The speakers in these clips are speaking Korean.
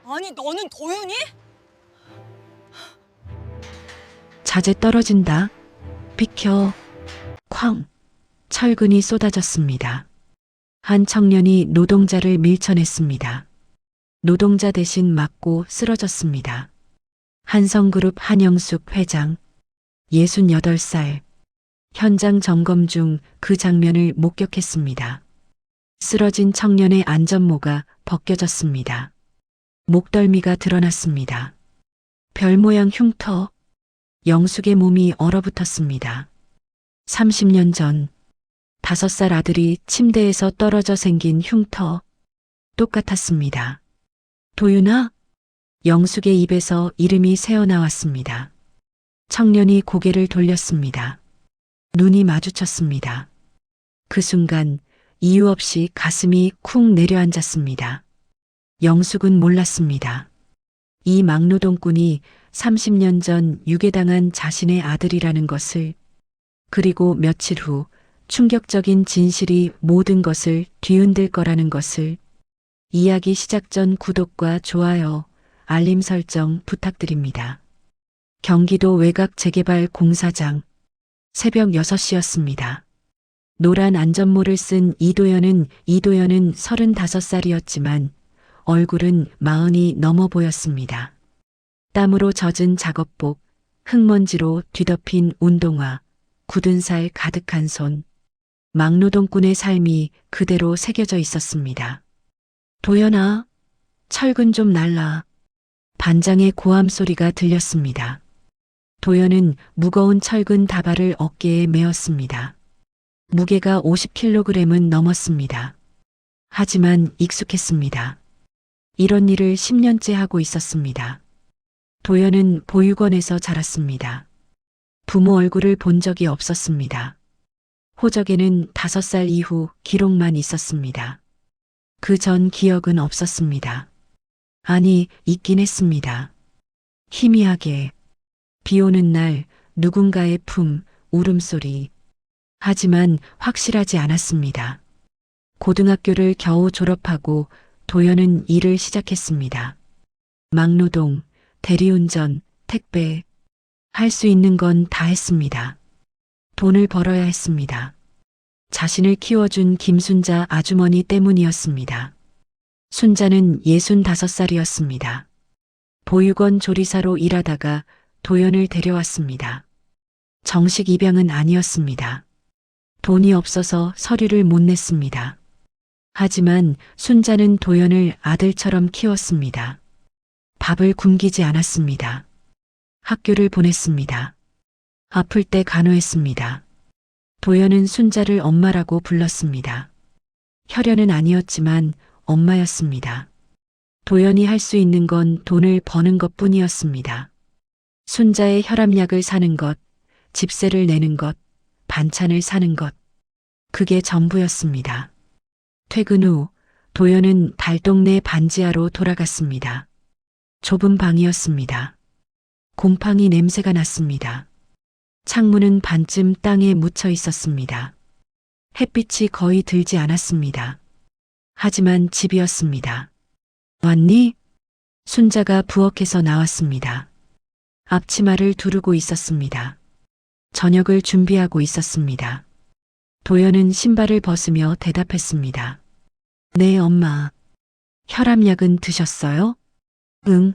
아니, 너는 도윤이? 자재 떨어진다. 비켜. 쾅. 철근이 쏟아졌습니다. 한 청년이 노동자를 밀쳐냈습니다. 노동자 대신 맞고 쓰러졌습니다. 한성그룹 한영숙 회장, 68살. 현장 점검 중 그 장면을 목격했습니다. 쓰러진 청년의 안전모가 벗겨졌습니다. 목덜미가 드러났습니다. 별 모양 흉터, 영숙의 몸이 얼어붙었습니다. 30년 전 5살 아들이 침대에서 떨어져 생긴 흉터, 똑같았습니다. 도윤아? 영숙의 입에서 이름이 새어나왔습니다. 청년이 고개를 돌렸습니다. 눈이 마주쳤습니다. 그 순간 이유 없이 가슴이 쿵 내려앉았습니다. 영숙은 몰랐습니다. 이 막노동꾼이 30년 전 유괴당한 자신의 아들이라는 것을, 그리고 며칠 후 충격적인 진실이 모든 것을 뒤흔들 거라는 것을. 이야기 시작 전 구독과 좋아요, 알림 설정 부탁드립니다. 경기도 외곽 재개발 공사장. 새벽 6시였습니다. 노란 안전모를 쓴 이도연은 35살이었지만 얼굴은 40이 넘어 보였습니다. 땀으로 젖은 작업복, 흙먼지로 뒤덮인 운동화, 굳은 살 가득한 손. 막노동꾼의 삶이 그대로 새겨져 있었습니다. 도연아, 철근 좀 날라. 반장의 고함 소리가 들렸습니다. 도연은 무거운 철근 다발을 어깨에 메었습니다. 무게가 50kg은 넘었습니다. 하지만 익숙했습니다. 이런 일을 10년째 하고 있었습니다. 도연은 보육원에서 자랐습니다. 부모 얼굴을 본 적이 없었습니다. 호적에는 5살 이후 기록만 있었습니다. 그 전 기억은 없었습니다. 아니, 있긴 했습니다. 희미하게. 비 오는 날 누군가의 품, 울음소리. 하지만 확실하지 않았습니다. 고등학교를 겨우 졸업하고 도연은 일을 시작했습니다. 막노동, 대리운전, 택배. 할 수 있는 건 다 했습니다. 돈을 벌어야 했습니다. 자신을 키워준 김순자 아주머니 때문이었습니다. 순자는 65살이었습니다. 보육원 조리사로 일하다가 도연을 데려왔습니다. 정식 입양은 아니었습니다. 돈이 없어서 서류를 못 냈습니다. 하지만 순자는 도연을 아들처럼 키웠습니다. 밥을 굶기지 않았습니다. 학교를 보냈습니다. 아플 때 간호했습니다. 도연은 순자를 엄마라고 불렀습니다. 혈연은 아니었지만 엄마였습니다. 도연이 할 수 있는 건 돈을 버는 것뿐이었습니다. 순자의 혈압약을 사는 것, 집세를 내는 것, 반찬을 사는 것. 그게 전부였습니다. 퇴근 후 도연은 달동네 반지하로 돌아갔습니다. 좁은 방이었습니다. 곰팡이 냄새가 났습니다. 창문은 반쯤 땅에 묻혀 있었습니다. 햇빛이 거의 들지 않았습니다. 하지만 집이었습니다. 왔니? 순자가 부엌에서 나왔습니다. 앞치마를 두르고 있었습니다. 저녁을 준비하고 있었습니다. 도연은 신발을 벗으며 대답했습니다. 네, 엄마. 혈압약은 드셨어요? 응.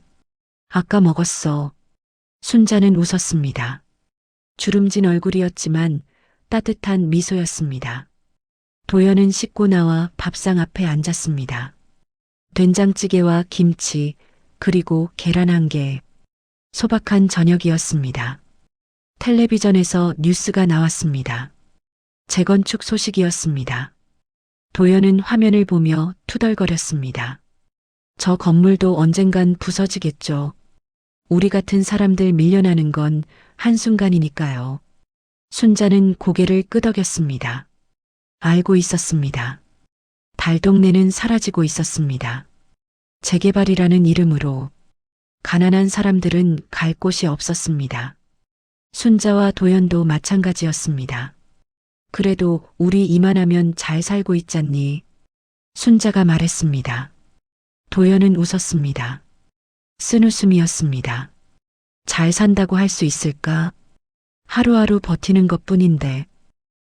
아까 먹었어. 순자는 웃었습니다. 주름진 얼굴이었지만 따뜻한 미소였습니다. 도연은 씻고 나와 밥상 앞에 앉았습니다. 된장찌개와 김치, 그리고 계란 1개. 소박한 저녁이었습니다. 텔레비전에서 뉴스가 나왔습니다. 재건축 소식이었습니다. 도연은 화면을 보며 투덜거렸습니다. 저 건물도 언젠간 부서지겠죠. 우리 같은 사람들 밀려나는 건 한순간이니까요. 순자는 고개를 끄덕였습니다. 알고 있었습니다. 달동네는 사라지고 있었습니다. 재개발이라는 이름으로 가난한 사람들은 갈 곳이 없었습니다. 순자와 도연도 마찬가지였습니다. 그래도 우리 이만하면 잘 살고 있잖니. 순자가 말했습니다. 도연은 웃었습니다. 쓴웃음이었습니다. 잘 산다고 할 수 있을까? 하루하루 버티는 것 뿐인데.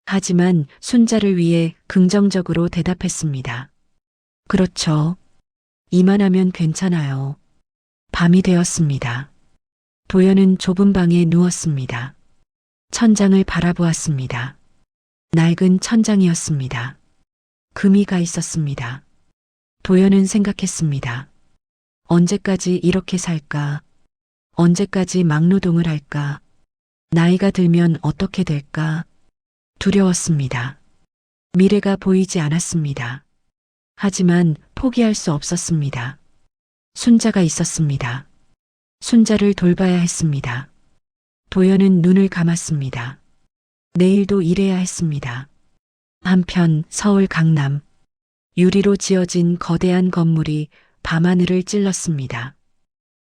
하지만 순자를 위해 긍정적으로 대답했습니다. 그렇죠. 이만하면 괜찮아요. 밤이 되었습니다. 도연은 좁은 방에 누웠습니다. 천장을 바라보았습니다. 낡은 천장이었습니다. 금이 가 있었습니다. 도연은 생각했습니다. 언제까지 이렇게 살까? 언제까지 막노동을 할까? 나이가 들면 어떻게 될까? 두려웠습니다. 미래가 보이지 않았습니다. 하지만 포기할 수 없었습니다. 순자가 있었습니다. 순자를 돌봐야 했습니다. 도연은 눈을 감았습니다. 내일도 일해야 했습니다. 한편 서울 강남, 유리로 지어진 거대한 건물이 밤하늘을 찔렀습니다.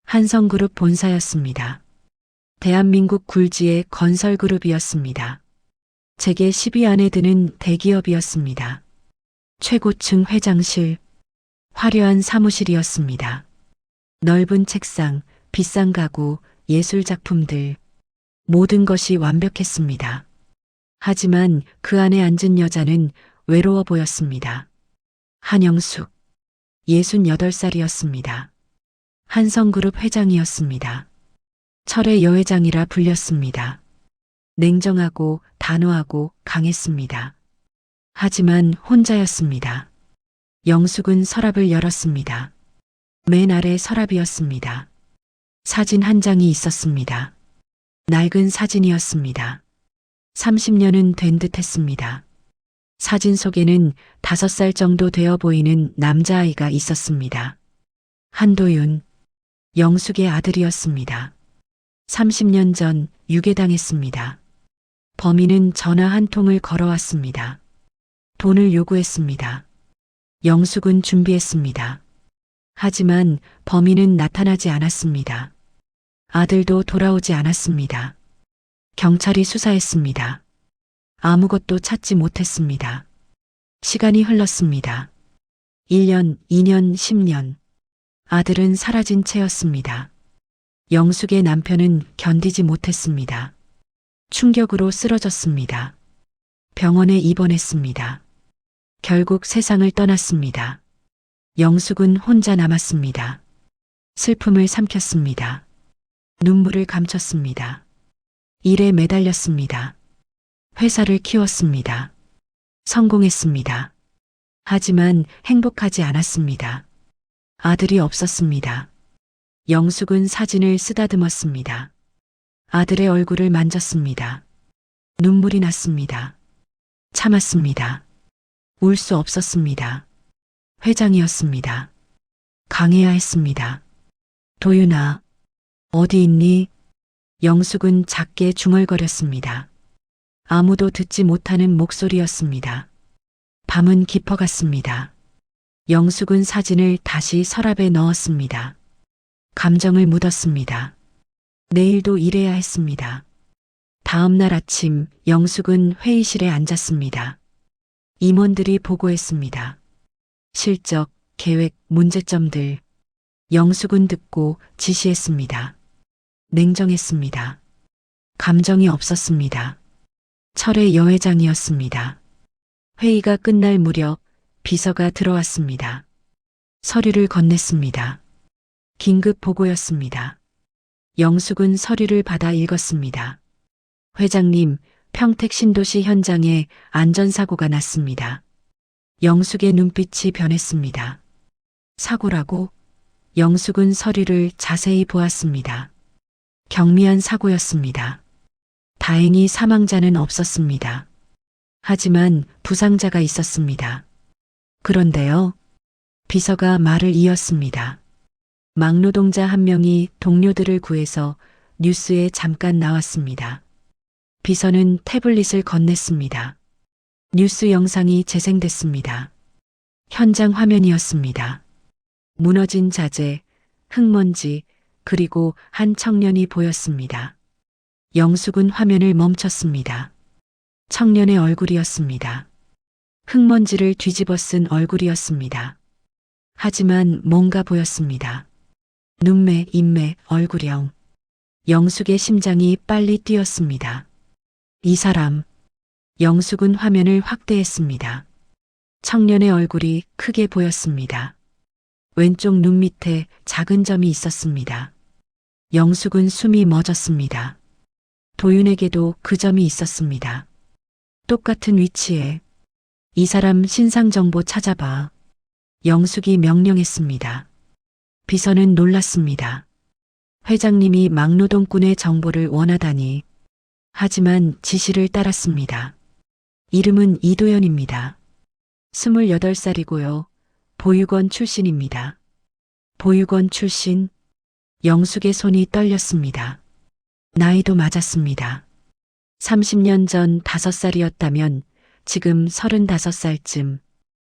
한성그룹 본사였습니다. 대한민국 굴지의 건설그룹이었습니다. 재계 10위 안에 드는 대기업이었습니다. 최고층 회장실, 화려한 사무실이었습니다. 넓은 책상, 비싼 가구, 예술작품들, 모든 것이 완벽했습니다. 하지만 그 안에 앉은 여자는 외로워 보였습니다. 한영숙, 68살이었습니다. 한성그룹 회장이었습니다. 철의 여회장이라 불렸습니다. 냉정하고 단호하고 강했습니다. 하지만 혼자였습니다. 영숙은 서랍을 열었습니다. 맨 아래 서랍이었습니다. 사진 한 장이 있었습니다. 낡은 사진이었습니다. 30년은 된 듯 했습니다. 사진 속에는 5살 정도 되어 보이는 남자아이가 있었습니다. 한도윤, 영숙의 아들이었습니다. 30년 전 유괴당했습니다. 범인은 전화 한 통을 걸어왔습니다. 돈을 요구했습니다. 영숙은 준비했습니다. 하지만 범인은 나타나지 않았습니다. 아들도 돌아오지 않았습니다. 경찰이 수사했습니다. 아무것도 찾지 못했습니다. 시간이 흘렀습니다. 1년, 2년, 10년. 아들은 사라진 채였습니다. 영숙의 남편은 견디지 못했습니다. 충격으로 쓰러졌습니다. 병원에 입원했습니다. 결국 세상을 떠났습니다. 영숙은 혼자 남았습니다. 슬픔을 삼켰습니다. 눈물을 감췄습니다. 일에 매달렸습니다. 회사를 키웠습니다. 성공했습니다. 하지만 행복하지 않았습니다. 아들이 없었습니다. 영숙은 사진을 쓰다듬었습니다. 아들의 얼굴을 만졌습니다. 눈물이 났습니다. 참았습니다. 울 수 없었습니다. 회장이었습니다. 강해야 했습니다. 도윤아, 어디 있니? 영숙은 작게 중얼거렸습니다. 아무도 듣지 못하는 목소리였습니다. 밤은 깊어갔습니다. 영숙은 사진을 다시 서랍에 넣었습니다. 감정을 묻었습니다. 내일도 일해야 했습니다. 다음 날 아침 영숙은 회의실에 앉았습니다. 임원들이 보고했습니다. 실적, 계획, 문제점들. 영숙은 듣고 지시했습니다. 냉정했습니다. 감정이 없었습니다. 철의 여회장이었습니다. 회의가 끝날 무렵 비서가 들어왔습니다. 서류를 건넸습니다. 긴급 보고였습니다. 영숙은 서류를 받아 읽었습니다. 회장님, 평택 신도시 현장에 안전사고가 났습니다. 영숙의 눈빛이 변했습니다. 사고라고? 영숙은 서류를 자세히 보았습니다. 경미한 사고였습니다. 다행히 사망자는 없었습니다. 하지만 부상자가 있었습니다. 그런데요, 비서가 말을 이었습니다. 막노동자 한 명이 동료들을 구해서 뉴스에 잠깐 나왔습니다. 비서는 태블릿을 건넸습니다. 뉴스 영상이 재생됐습니다. 현장 화면이었습니다. 무너진 자재, 흙먼지, 그리고 한 청년이 보였습니다. 영숙은 화면을 멈췄습니다. 청년의 얼굴이었습니다. 흙먼지를 뒤집어 쓴 얼굴이었습니다. 하지만 뭔가 보였습니다. 눈매, 입매, 얼굴형. 영숙의 심장이 빨리 뛰었습니다. 이 사람. 영숙은 화면을 확대했습니다. 청년의 얼굴이 크게 보였습니다. 왼쪽 눈 밑에 작은 점이 있었습니다. 영숙은 숨이 멎었습니다. 도윤에게도 그 점이 있었습니다. 똑같은 위치에. 이 사람 신상 정보 찾아봐. 영숙이 명령했습니다. 비서는 놀랐습니다. 회장님이 막노동꾼의 정보를 원하다니. 하지만 지시를 따랐습니다. 이름은 이도현입니다. 28살이고요. 보육원 출신입니다. 보육원 출신? 영숙의 손이 떨렸습니다. 나이도 맞았습니다. 30년 전 5살이었다면 지금 35살쯤.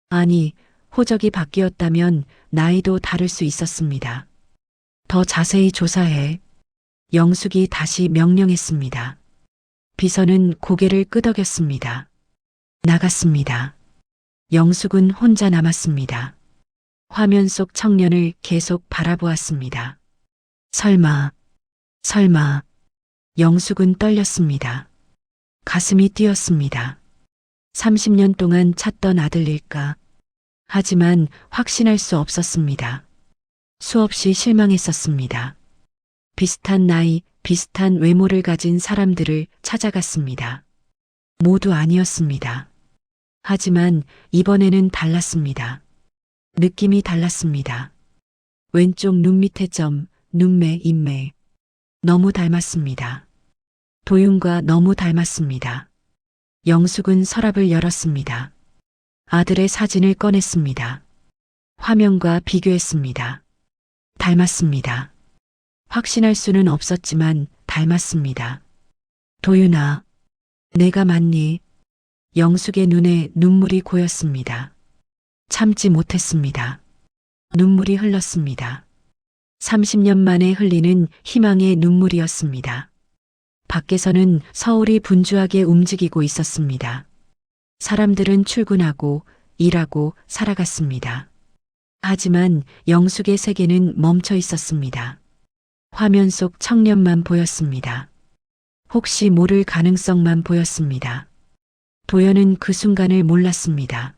아니, 호적이 바뀌었다면 나이도 다를 수 있었습니다. 더 자세히 조사해. 영숙이 다시 명령했습니다. 비서는 고개를 끄덕였습니다. 나갔습니다. 영숙은 혼자 남았습니다. 화면 속 청년을 계속 바라보았습니다. 설마. 영숙은 떨렸습니다. 가슴이 뛰었습니다. 30년 동안 찾던 아들일까? 하지만 확신할 수 없었습니다. 수없이 실망했었습니다. 비슷한 나이, 비슷한 외모를 가진 사람들을 찾아갔습니다. 모두 아니었습니다. 하지만 이번에는 달랐습니다. 느낌이 달랐습니다. 왼쪽 눈 밑에 점, 눈매, 입매. 너무 닮았습니다. 도윤과 너무 닮았습니다. 영숙은 서랍을 열었습니다. 아들의 사진을 꺼냈습니다. 화면과 비교했습니다. 닮았습니다. 확신할 수는 없었지만 닮았습니다. 도윤아, 내가 맞니? 영숙의 눈에 눈물이 고였습니다. 참지 못했습니다. 눈물이 흘렀습니다. 30년 만에 흘리는 희망의 눈물이었습니다. 밖에서는 서울이 분주하게 움직이고 있었습니다. 사람들은 출근하고 일하고 살아갔습니다. 하지만 영숙의 세계는 멈춰 있었습니다. 화면 속 청년만 보였습니다. 혹시 모를 가능성만 보였습니다. 도연은 그 순간을 몰랐습니다.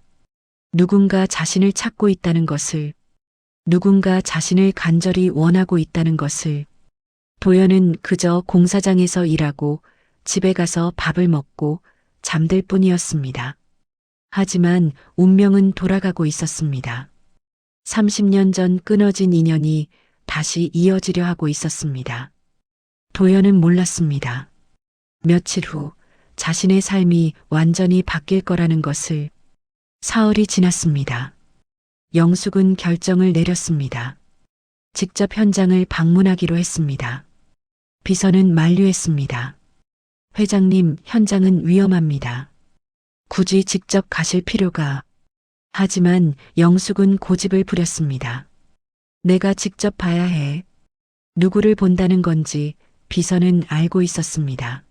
누군가 자신을 찾고 있다는 것을, 누군가 자신을 간절히 원하고 있다는 것을. 도연은 그저 공사장에서 일하고 집에 가서 밥을 먹고 잠들 뿐이었습니다. 하지만 운명은 돌아가고 있었습니다. 30년 전 끊어진 인연이 다시 이어지려 하고 있었습니다. 도연은 몰랐습니다. 며칠 후 자신의 삶이 완전히 바뀔 거라는 것을. 사흘이 지났습니다. 영숙은 결정을 내렸습니다. 직접 현장을 방문하기로 했습니다. 비서는 만류했습니다. 회장님, 현장은 위험합니다. 굳이 직접 가실 필요가. 하지만 영숙은 고집을 부렸습니다. 내가 직접 봐야 해. 누구를 본다는 건지 비서는 알고 있었습니다.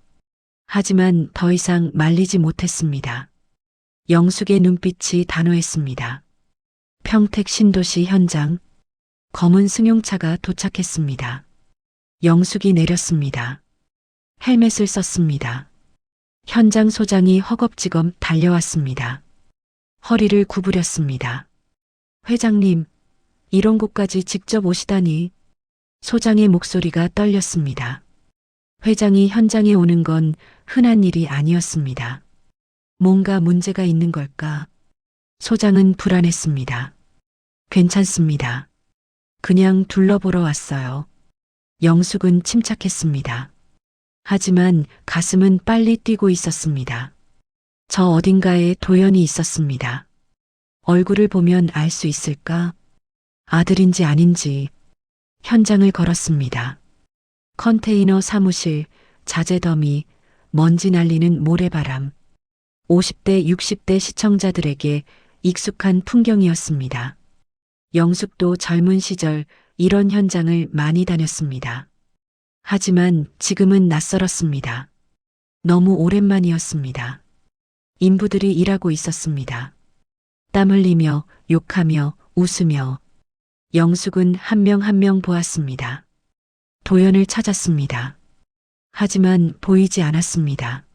하지만 더 이상 말리지 못했습니다. 영숙의 눈빛이 단호했습니다. 평택 신도시 현장. 검은 승용차가 도착했습니다. 영숙이 내렸습니다. 헬멧을 썼습니다. 현장 소장이 허겁지겁 달려왔습니다. 허리를 구부렸습니다. 회장님, 이런 곳까지 직접 오시다니. 소장의 목소리가 떨렸습니다. 회장이 현장에 오는 건 흔한 일이 아니었습니다. 뭔가 문제가 있는 걸까? 소장은 불안했습니다. 괜찮습니다. 그냥 둘러보러 왔어요. 영숙은 침착했습니다. 하지만 가슴은 빨리 뛰고 있었습니다. 저 어딘가에 도연이 있었습니다. 얼굴을 보면 알 수 있을까? 아들인지 아닌지. 현장을 걸었습니다. 컨테이너 사무실, 자재 더미, 먼지 날리는 모래바람. 50대, 60대 시청자들에게 익숙한 풍경이었습니다. 영숙도 젊은 시절 이런 현장을 많이 다녔습니다. 하지만 지금은 낯설었습니다. 너무 오랜만이었습니다. 인부들이 일하고 있었습니다. 땀 흘리며 욕하며 웃으며. 영숙은 한 명 한 명 보았습니다. 도연을 찾았습니다. 하지만 보이지 않았습니다.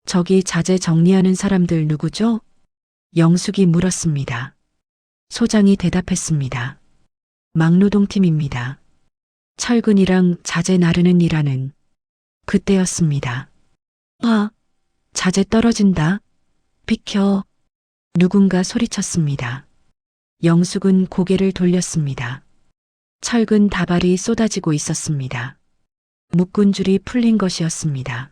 저기 자재 정리하는 사람들 누구죠? 영숙이 물었습니다. 소장이 대답했습니다. 막노동팀입니다. 철근이랑 자재 나르는 일하는. 그때였습니다. 자재 떨어진다. 비켜. 누군가 소리쳤습니다. 영숙은 고개를 돌렸습니다. 철근 다발이 쏟아지고 있었습니다. 묶은 줄이 풀린 것이었습니다.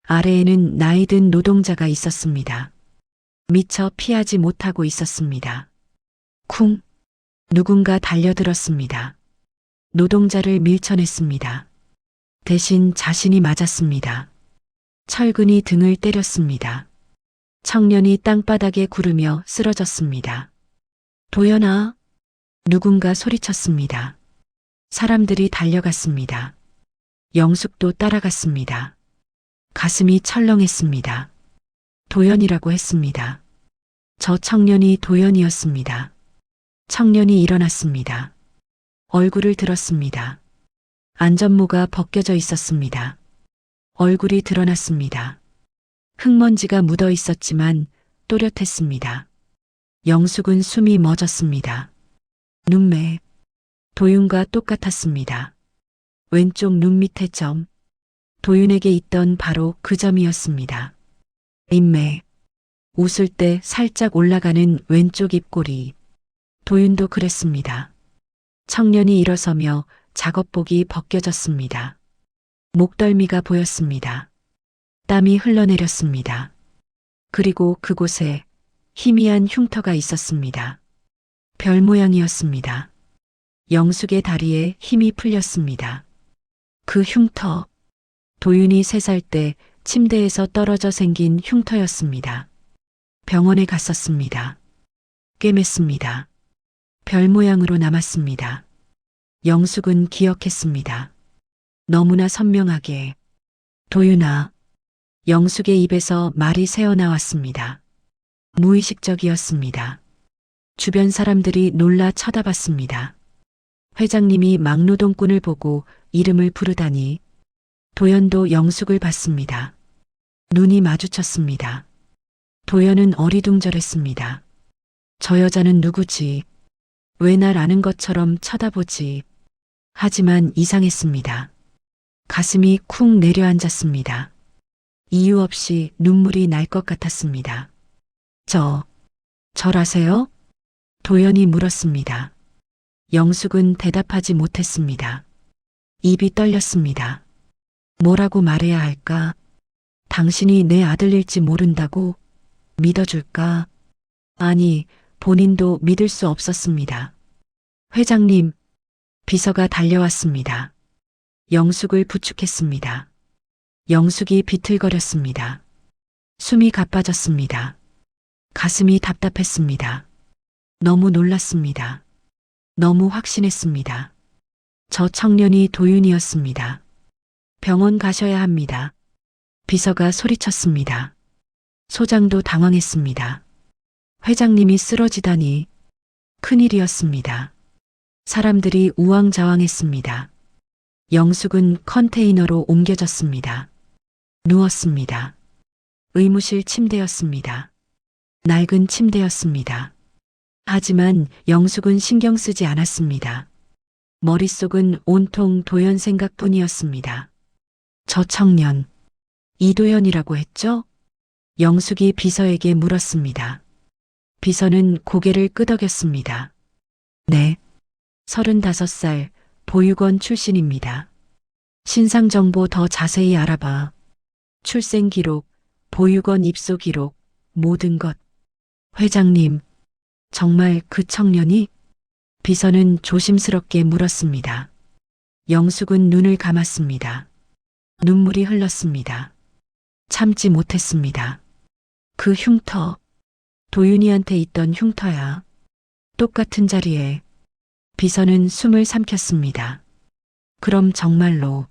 아래에는 나이 든 노동자가 있었습니다. 미처 피하지 못하고 있었습니다. 쿵! 누군가 달려들었습니다. 노동자를 밀쳐냈습니다. 대신 자신이 맞았습니다. 철근이 등을 때렸습니다. 청년이 땅바닥에 구르며 쓰러졌습니다. 도연아! 누군가 소리쳤습니다. 사람들이 달려갔습니다. 영숙도 따라갔습니다. 가슴이 철렁했습니다. 도연이라고 했습니다. 저 청년이 도연이었습니다. 청년이 일어났습니다. 얼굴을 들었습니다. 안전모가 벗겨져 있었습니다. 얼굴이 드러났습니다. 흙먼지가 묻어 있었지만 또렷했습니다. 영숙은 숨이 멎었습니다. 눈매. 도윤과 똑같았습니다. 왼쪽 눈 밑에 점. 도윤에게 있던 바로 그 점이었습니다. 인매. 웃을 때 살짝 올라가는 왼쪽 입꼬리. 도윤도 그랬습니다. 청년이 일어서며 작업복이 벗겨졌습니다. 목덜미가 보였습니다. 땀이 흘러내렸습니다. 그리고 그곳에 희미한 흉터가 있었습니다. 별 모양이었습니다. 영숙의 다리에 힘이 풀렸습니다. 그 흉터. 도윤이 3살 때 침대에서 떨어져 생긴 흉터였습니다. 병원에 갔었습니다. 꿰맸습니다. 별 모양으로 남았습니다. 영숙은 기억했습니다. 너무나 선명하게. 도윤아. 영숙의 입에서 말이 새어나왔습니다. 무의식적이었습니다. 주변 사람들이 놀라 쳐다봤습니다. 회장님이 막노동꾼을 보고 이름을 부르다니. 도연도 영숙을 봤습니다. 눈이 마주쳤습니다. 도연은 어리둥절했습니다. 저 여자는 누구지? 왜 날 아는 것처럼 쳐다보지? 하지만 이상했습니다. 가슴이 쿵 내려앉았습니다. 이유 없이 눈물이 날 것 같았습니다. 절 아세요? 도연이 물었습니다. 영숙은 대답하지 못했습니다. 입이 떨렸습니다. 뭐라고 말해야 할까? 당신이 내 아들일지 모른다고? 믿어줄까? 아니, 본인도 믿을 수 없었습니다. 회장님, 비서가 달려왔습니다. 영숙을 부축했습니다. 영숙이 비틀거렸습니다. 숨이 가빠졌습니다. 가슴이 답답했습니다. 너무 놀랐습니다. 너무 확신했습니다. 저 청년이 도윤이었습니다. 병원 가셔야 합니다. 비서가 소리쳤습니다. 소장도 당황했습니다. 회장님이 쓰러지다니. 큰일이었습니다. 사람들이 우왕좌왕했습니다. 영숙은 컨테이너로 옮겨졌습니다. 누웠습니다. 의무실 침대였습니다. 낡은 침대였습니다. 하지만 영숙은 신경 쓰지 않았습니다. 머릿속은 온통 도연 생각뿐이었습니다. 저 청년, 이도연이라고 했죠? 영숙이 비서에게 물었습니다. 비서는 고개를 끄덕였습니다. 네, 35살, 보육원 출신입니다. 신상 정보 더 자세히 알아봐. 출생 기록, 보육원 입소 기록, 모든 것. 회장님, 정말 그 청년이? 비서는 조심스럽게 물었습니다. 영숙은 눈을 감았습니다. 눈물이 흘렀습니다. 참지 못했습니다. 그 흉터, 도윤이한테 있던 흉터야. 똑같은 자리에. 비서는 숨을 삼켰습니다. 그럼 정말로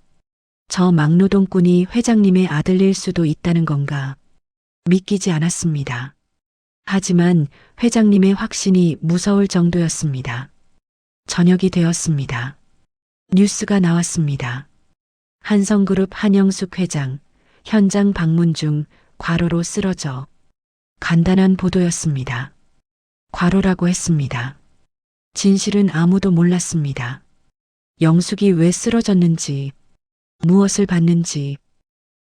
저 막노동꾼이 회장님의 아들일 수도 있다는 건가? 믿기지 않았습니다. 하지만 회장님의 확신이 무서울 정도였습니다. 저녁이 되었습니다. 뉴스가 나왔습니다. 한성그룹 한영숙 회장, 현장 방문 중 과로로 쓰러져. 간단한 보도였습니다. 과로라고 했습니다. 진실은 아무도 몰랐습니다. 영숙이 왜 쓰러졌는지, 무엇을 봤는지,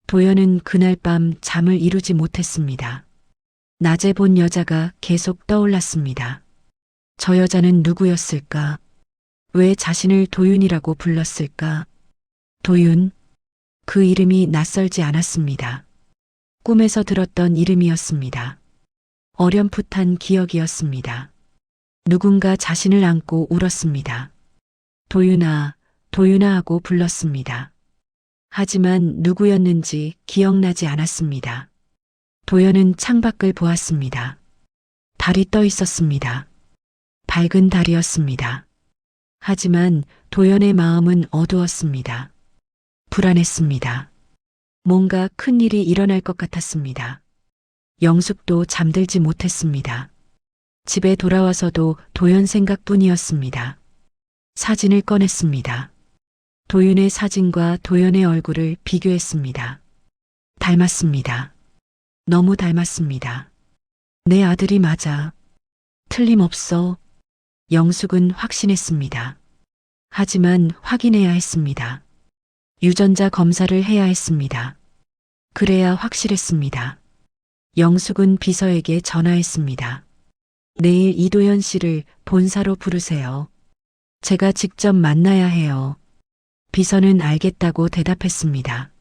도연은 그날 밤 잠을 이루지 못했습니다. 낮에 본 여자가 계속 떠올랐습니다. 저 여자는 누구였을까? 왜 자신을 도윤이라고 불렀을까? 도윤, 그 이름이 낯설지 않았습니다. 꿈에서 들었던 이름이었습니다. 어렴풋한 기억이었습니다. 누군가 자신을 안고 울었습니다. 도윤아, 도윤아 하고 불렀습니다. 하지만 누구였는지 기억나지 않았습니다. 도연은 창밖을 보았습니다. 달이 떠 있었습니다. 밝은 달이었습니다. 하지만 도연의 마음은 어두웠습니다. 불안했습니다. 뭔가 큰 일이 일어날 것 같았습니다. 영숙도 잠들지 못했습니다. 집에 돌아와서도 도연 생각뿐이었습니다. 사진을 꺼냈습니다. 도윤의 사진과 도연의 얼굴을 비교했습니다. 닮았습니다. 너무 닮았습니다. 내 아들이 맞아. 틀림없어. 영숙은 확신했습니다. 하지만 확인해야 했습니다. 유전자 검사를 해야 했습니다. 그래야 확실했습니다. 영숙은 비서에게 전화했습니다. 내일 이도현 씨를 본사로 부르세요. 제가 직접 만나야 해요. 비서는 알겠다고 대답했습니다.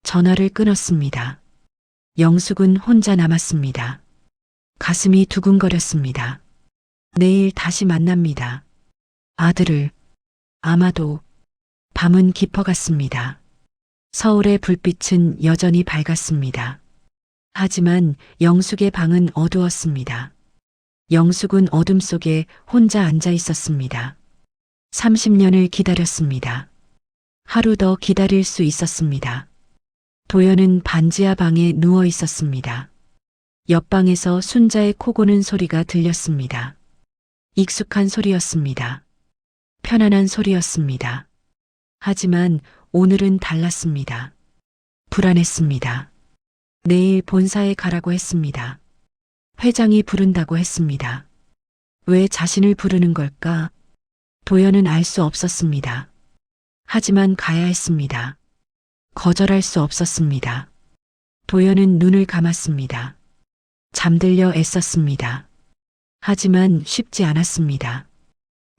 전화를 끊었습니다. 영숙은 혼자 남았습니다. 가슴이 두근거렸습니다. 내일 다시 만납니다. 아들을. 아마도. 밤은 깊어갔습니다. 서울의 불빛은 여전히 밝았습니다. 하지만 영숙의 방은 어두웠습니다. 영숙은 어둠 속에 혼자 앉아 있었습니다. 30년을 기다렸습니다. 하루 더 기다릴 수 있었습니다. 도연은 반지하 방에 누워 있었습니다. 옆방에서 순자의 코 고는 소리가 들렸습니다. 익숙한 소리였습니다. 편안한 소리였습니다. 하지만 오늘은 달랐습니다. 불안했습니다. 내일 본사에 가라고 했습니다. 회장이 부른다고 했습니다. 왜 자신을 부르는 걸까? 도연은 알 수 없었습니다. 하지만 가야 했습니다. 거절할 수 없었습니다. 도연은 눈을 감았습니다. 잠들려 애썼습니다. 하지만 쉽지 않았습니다.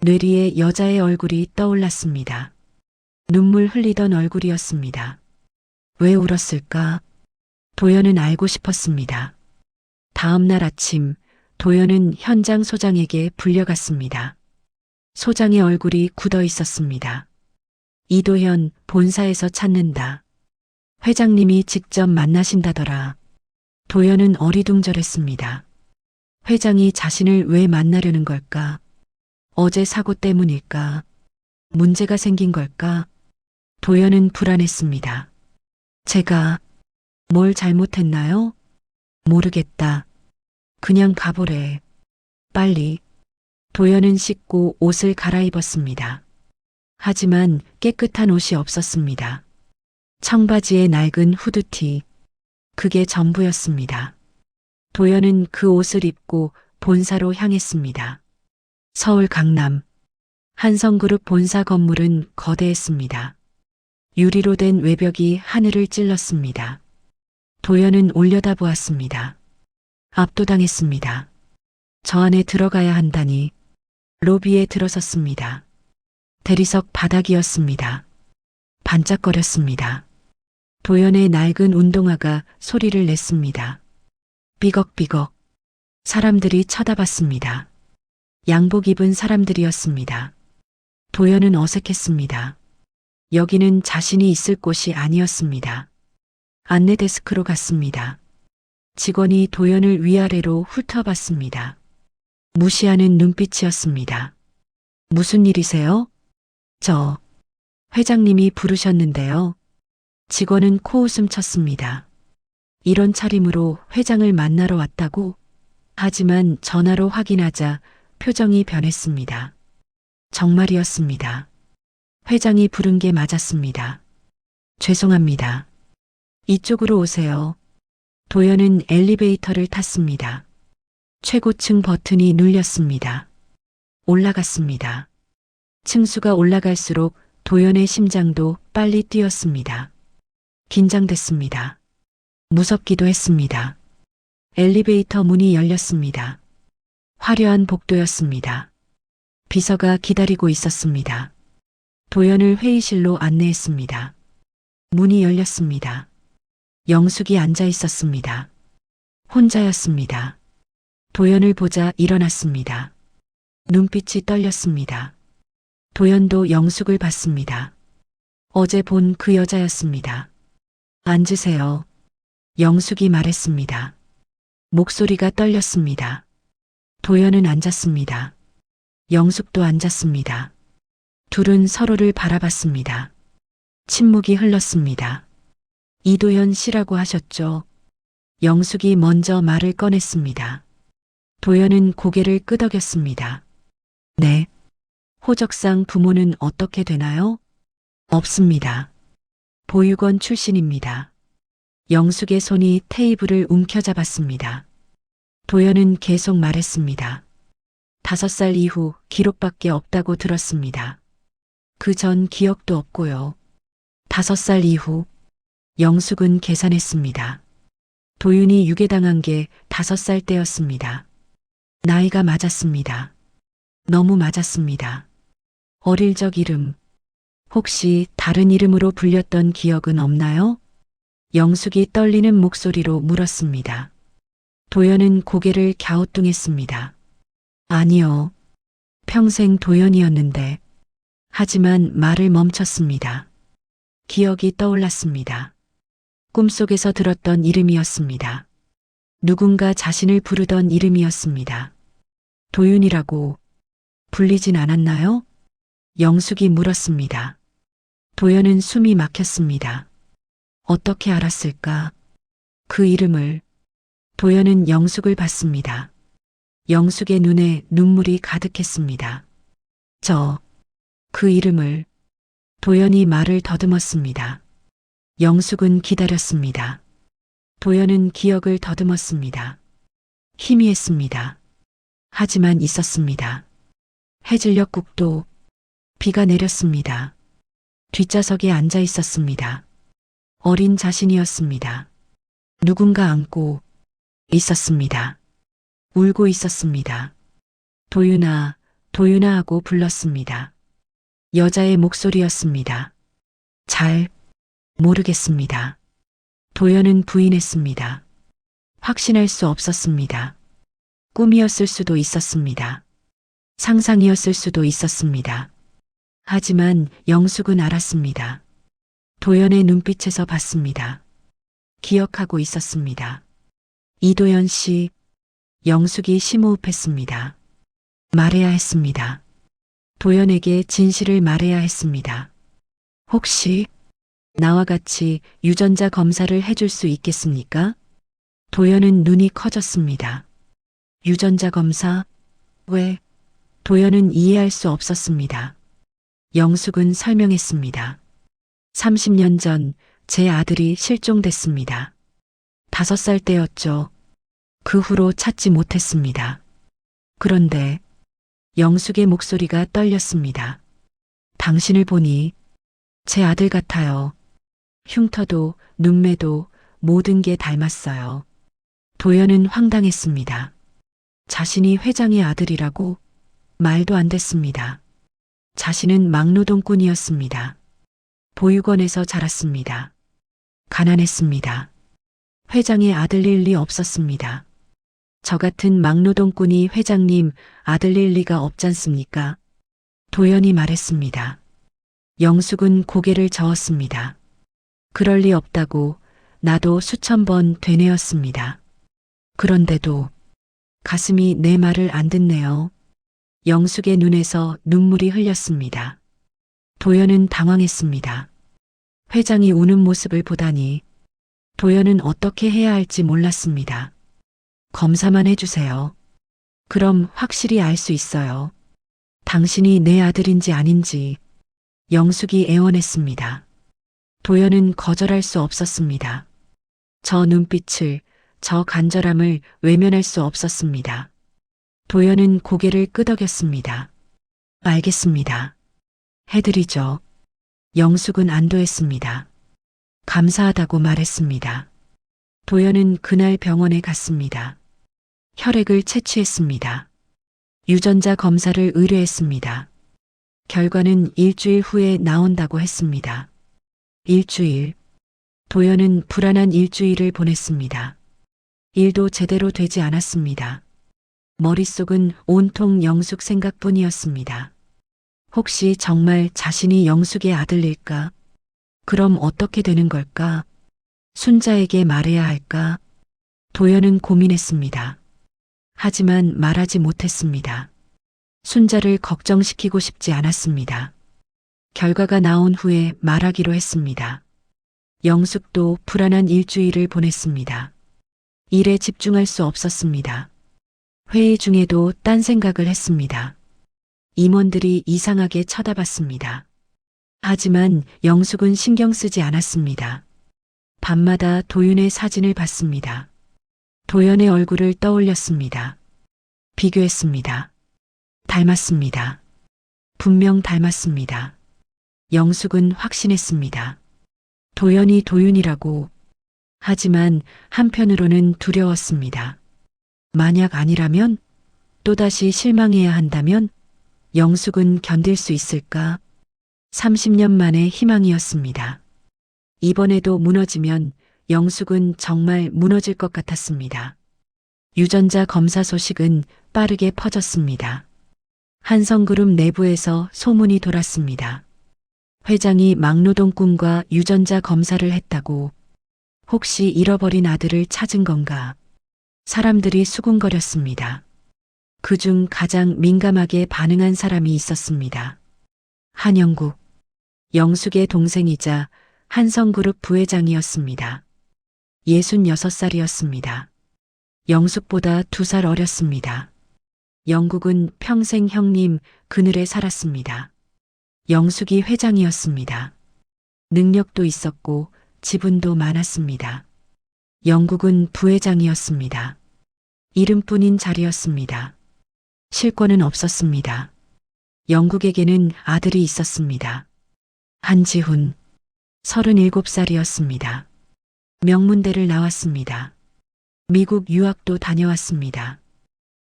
뇌리에 여자의 얼굴이 떠올랐습니다. 눈물 흘리던 얼굴이었습니다. 왜 울었을까? 도연은 알고 싶었습니다. 다음 날 아침, 도연은 현장 소장에게 불려갔습니다. 소장의 얼굴이 굳어 있었습니다. 이도현, 본사에서 찾는다. 회장님이 직접 만나신다더라. 도연은 어리둥절했습니다. 회장이 자신을 왜 만나려는 걸까? 어제 사고 때문일까? 문제가 생긴 걸까? 도연은 불안했습니다. 제가 뭘 잘못했나요? 모르겠다. 그냥 가보래. 빨리. 도연은 씻고 옷을 갈아입었습니다. 하지만 깨끗한 옷이 없었습니다. 청바지에 낡은 후드티. 그게 전부였습니다. 도연은 그 옷을 입고 본사로 향했습니다. 서울 강남. 한성그룹 본사 건물은 거대했습니다. 유리로 된 외벽이 하늘을 찔렀습니다. 도연은 올려다보았습니다. 압도당했습니다. 저 안에 들어가야 한다니. 로비에 들어섰습니다. 대리석 바닥이었습니다. 반짝거렸습니다. 도연의 낡은 운동화가 소리를 냈습니다. 삐걱삐걱. 사람들이 쳐다봤습니다. 양복 입은 사람들이었습니다. 도연은 어색했습니다. 여기는 자신이 있을 곳이 아니었습니다. 안내 데스크로 갔습니다. 직원이 도연을 위아래로 훑어봤습니다. 무시하는 눈빛이었습니다. 무슨 일이세요? 저, 회장님이 부르셨는데요. 직원은 코웃음 쳤습니다. 이런 차림으로 회장을 만나러 왔다고? 하지만 전화로 확인하자 표정이 변했습니다. 정말이었습니다. 회장이 부른 게 맞았습니다. 죄송합니다. 이쪽으로 오세요. 도연은 엘리베이터를 탔습니다. 최고층 버튼이 눌렸습니다. 올라갔습니다. 층수가 올라갈수록 도연의 심장도 빨리 뛰었습니다. 긴장됐습니다. 무섭기도 했습니다. 엘리베이터 문이 열렸습니다. 화려한 복도였습니다. 비서가 기다리고 있었습니다. 도연을 회의실로 안내했습니다. 문이 열렸습니다. 영숙이 앉아 있었습니다. 혼자였습니다. 도연을 보자 일어났습니다. 눈빛이 떨렸습니다. 도연도 영숙을 봤습니다. 어제 본 그 여자였습니다. 앉으세요. 영숙이 말했습니다. 목소리가 떨렸습니다. 도연은 앉았습니다. 영숙도 앉았습니다. 둘은 서로를 바라봤습니다. 침묵이 흘렀습니다. 이도연 씨라고 하셨죠? 영숙이 먼저 말을 꺼냈습니다. 도연은 고개를 끄덕였습니다. 네. 호적상 부모는 어떻게 되나요? 없습니다. 보육원 출신입니다. 영숙의 손이 테이블을 움켜잡았습니다. 도연은 계속 말했습니다. 5살 이후 기록밖에 없다고 들었습니다. 그 전 기억도 없고요. 5살 이후 영숙은 계산했습니다. 도윤이 유괴당한 게 5살 때였습니다. 나이가 맞았습니다. 너무 맞았습니다. 어릴 적 이름, 혹시 다른 이름으로 불렸던 기억은 없나요? 영숙이 떨리는 목소리로 물었습니다. 도연은 고개를 갸우뚱했습니다. 아니요. 평생 도연이었는데. 하지만 말을 멈췄습니다. 기억이 떠올랐습니다. 꿈속에서 들었던 이름이었습니다. 누군가 자신을 부르던 이름이었습니다. 도윤이라고 불리진 않았나요? 영숙이 물었습니다. 도연은 숨이 막혔습니다. 어떻게 알았을까? 그 이름을. 도연은 영숙을 봤습니다. 영숙의 눈에 눈물이 가득했습니다. 그 이름을. 도연이 말을 더듬었습니다. 영숙은 기다렸습니다. 도연은 기억을 더듬었습니다. 희미했습니다. 하지만 있었습니다. 해질녘국도. 비가 내렸습니다. 뒷좌석에 앉아 있었습니다. 어린 자신이었습니다. 누군가 안고 있었습니다. 울고 있었습니다. 도윤아, 도윤아 하고 불렀습니다. 여자의 목소리였습니다. 잘 모르겠습니다. 도연은 부인했습니다. 확신할 수 없었습니다. 꿈이었을 수도 있었습니다. 상상이었을 수도 있었습니다. 하지만 영숙은 알았습니다. 도연의 눈빛에서 봤습니다. 기억하고 있었습니다. 이도연 씨, 영숙이 심호흡했습니다. 말해야 했습니다. 도연에게 진실을 말해야 했습니다. 혹시 나와 같이 유전자 검사를 해줄 수 있겠습니까? 도연은 눈이 커졌습니다. 유전자 검사? 왜? 도연은 이해할 수 없었습니다. 영숙은 설명했습니다. 30년 전 제 아들이 실종됐습니다. 5살 때였죠. 그 후로 찾지 못했습니다. 그런데 영숙의 목소리가 떨렸습니다. 당신을 보니 제 아들 같아요. 흉터도 눈매도 모든 게 닮았어요. 도연은 황당했습니다. 자신이 회장의 아들이라고? 말도 안 됐습니다. 자신은 막노동꾼이었습니다. 보육원에서 자랐습니다. 가난했습니다. 회장의 아들일 리 없었습니다. 저 같은 막노동꾼이 회장님 아들일 리가 없잖습니까? 도연이 말했습니다. 영숙은 고개를 저었습니다. 그럴 리 없다고 나도 수천 번 되뇌었습니다. 그런데도 가슴이 내 말을 안 듣네요. 영숙의 눈에서 눈물이 흘렸습니다. 도연은 당황했습니다. 회장이 우는 모습을 보다니 도연은 어떻게 해야 할지 몰랐습니다. 검사만 해주세요. 그럼 확실히 알 수 있어요. 당신이 내 아들인지 아닌지 영숙이 애원했습니다. 도연은 거절할 수 없었습니다. 저 눈빛을, 저 간절함을 외면할 수 없었습니다. 도연은 고개를 끄덕였습니다. 알겠습니다. 해드리죠. 영숙은 안도했습니다. 감사하다고 말했습니다. 도연은 그날 병원에 갔습니다. 혈액을 채취했습니다. 유전자 검사를 의뢰했습니다. 결과는 일주일 후에 나온다고 했습니다. 일주일. 도연은 불안한 일주일을 보냈습니다. 일도 제대로 되지 않았습니다. 머릿속은 온통 영숙 생각뿐이었습니다. 혹시 정말 자신이 영숙의 아들일까? 그럼 어떻게 되는 걸까? 순자에게 말해야 할까? 도연은 고민했습니다. 하지만 말하지 못했습니다. 순자를 걱정시키고 싶지 않았습니다. 결과가 나온 후에 말하기로 했습니다. 영숙도 불안한 일주일을 보냈습니다. 일에 집중할 수 없었습니다. 회의 중에도 딴 생각을 했습니다. 임원들이 이상하게 쳐다봤습니다. 하지만 영숙은 신경 쓰지 않았습니다. 밤마다 도윤의 사진을 봤습니다. 도연의 얼굴을 떠올렸습니다. 비교했습니다. 닮았습니다. 분명 닮았습니다. 영숙은 확신했습니다. 도연이 도윤이라고. 하지만 한편으로는 두려웠습니다. 만약 아니라면? 또다시 실망해야 한다면? 영숙은 견딜 수 있을까? 30년 만의 희망이었습니다. 이번에도 무너지면 영숙은 정말 무너질 것 같았습니다. 유전자 검사 소식은 빠르게 퍼졌습니다. 한성그룹 내부에서 소문이 돌았습니다. 회장이 막노동꾼과 유전자 검사를 했다고. 혹시 잃어버린 아들을 찾은 건가? 사람들이 수군거렸습니다. 그중 가장 민감하게 반응한 사람이 있었습니다. 한영국, 영숙의 동생이자 한성그룹 부회장이었습니다. 66살이었습니다. 영숙보다 2살 어렸습니다. 영국은 평생 형님 그늘에 살았습니다. 영숙이 회장이었습니다. 능력도 있었고 지분도 많았습니다. 영국은 부회장이었습니다. 이름뿐인 자리였습니다. 실권은 없었습니다. 영국에게는 아들이 있었습니다. 한지훈, 37살이었습니다. 명문대를 나왔습니다. 미국 유학도 다녀왔습니다.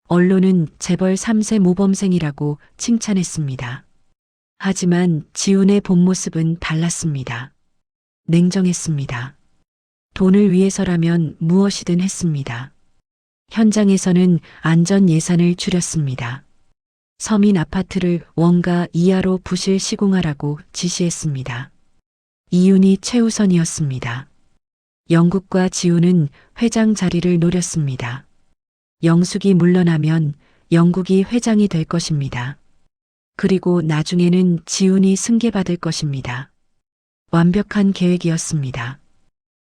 언론은 재벌 3세 모범생이라고 칭찬했습니다. 하지만 지훈의 본 모습은 달랐습니다. 냉정했습니다. 돈을 위해서라면 무엇이든 했습니다. 현장에서는 안전 예산을 줄였습니다. 서민 아파트를 원가 이하로 부실 시공하라고 지시했습니다. 이윤이 최우선이었습니다. 영국과 지훈은 회장 자리를 노렸습니다. 영숙이 물러나면 영국이 회장이 될 것입니다. 그리고 나중에는 지훈이 승계받을 것입니다. 완벽한 계획이었습니다.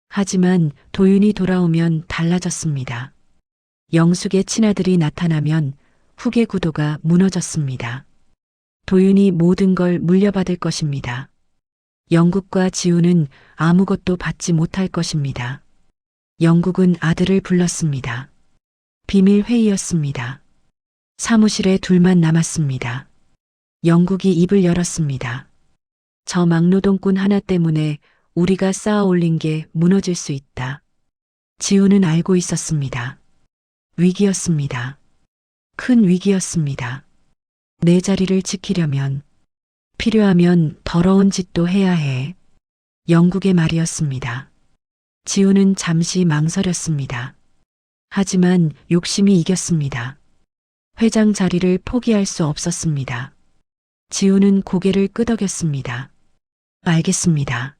하지만 도윤이 돌아오면 달라졌습니다. 영숙의 친아들이 나타나면 후계 구도가 무너졌습니다. 도윤이 모든 걸 물려받을 것입니다. 영국과 지훈은 아무것도 받지 못할 것입니다. 영국은 아들을 불렀습니다. 비밀 회의였습니다. 사무실에 둘만 남았습니다. 영국이 입을 열었습니다. 저 막노동꾼 하나 때문에 우리가 쌓아 올린 게 무너질 수 있다. 지훈은 알고 있었습니다. 위기였습니다. 큰 위기였습니다. 내 자리를 지키려면 필요하면 더러운 짓도 해야 해. 영국의 말이었습니다. 지훈은 잠시 망설였습니다. 하지만 욕심이 이겼습니다. 회장 자리를 포기할 수 없었습니다. 지훈은 고개를 끄덕였습니다. 알겠습니다.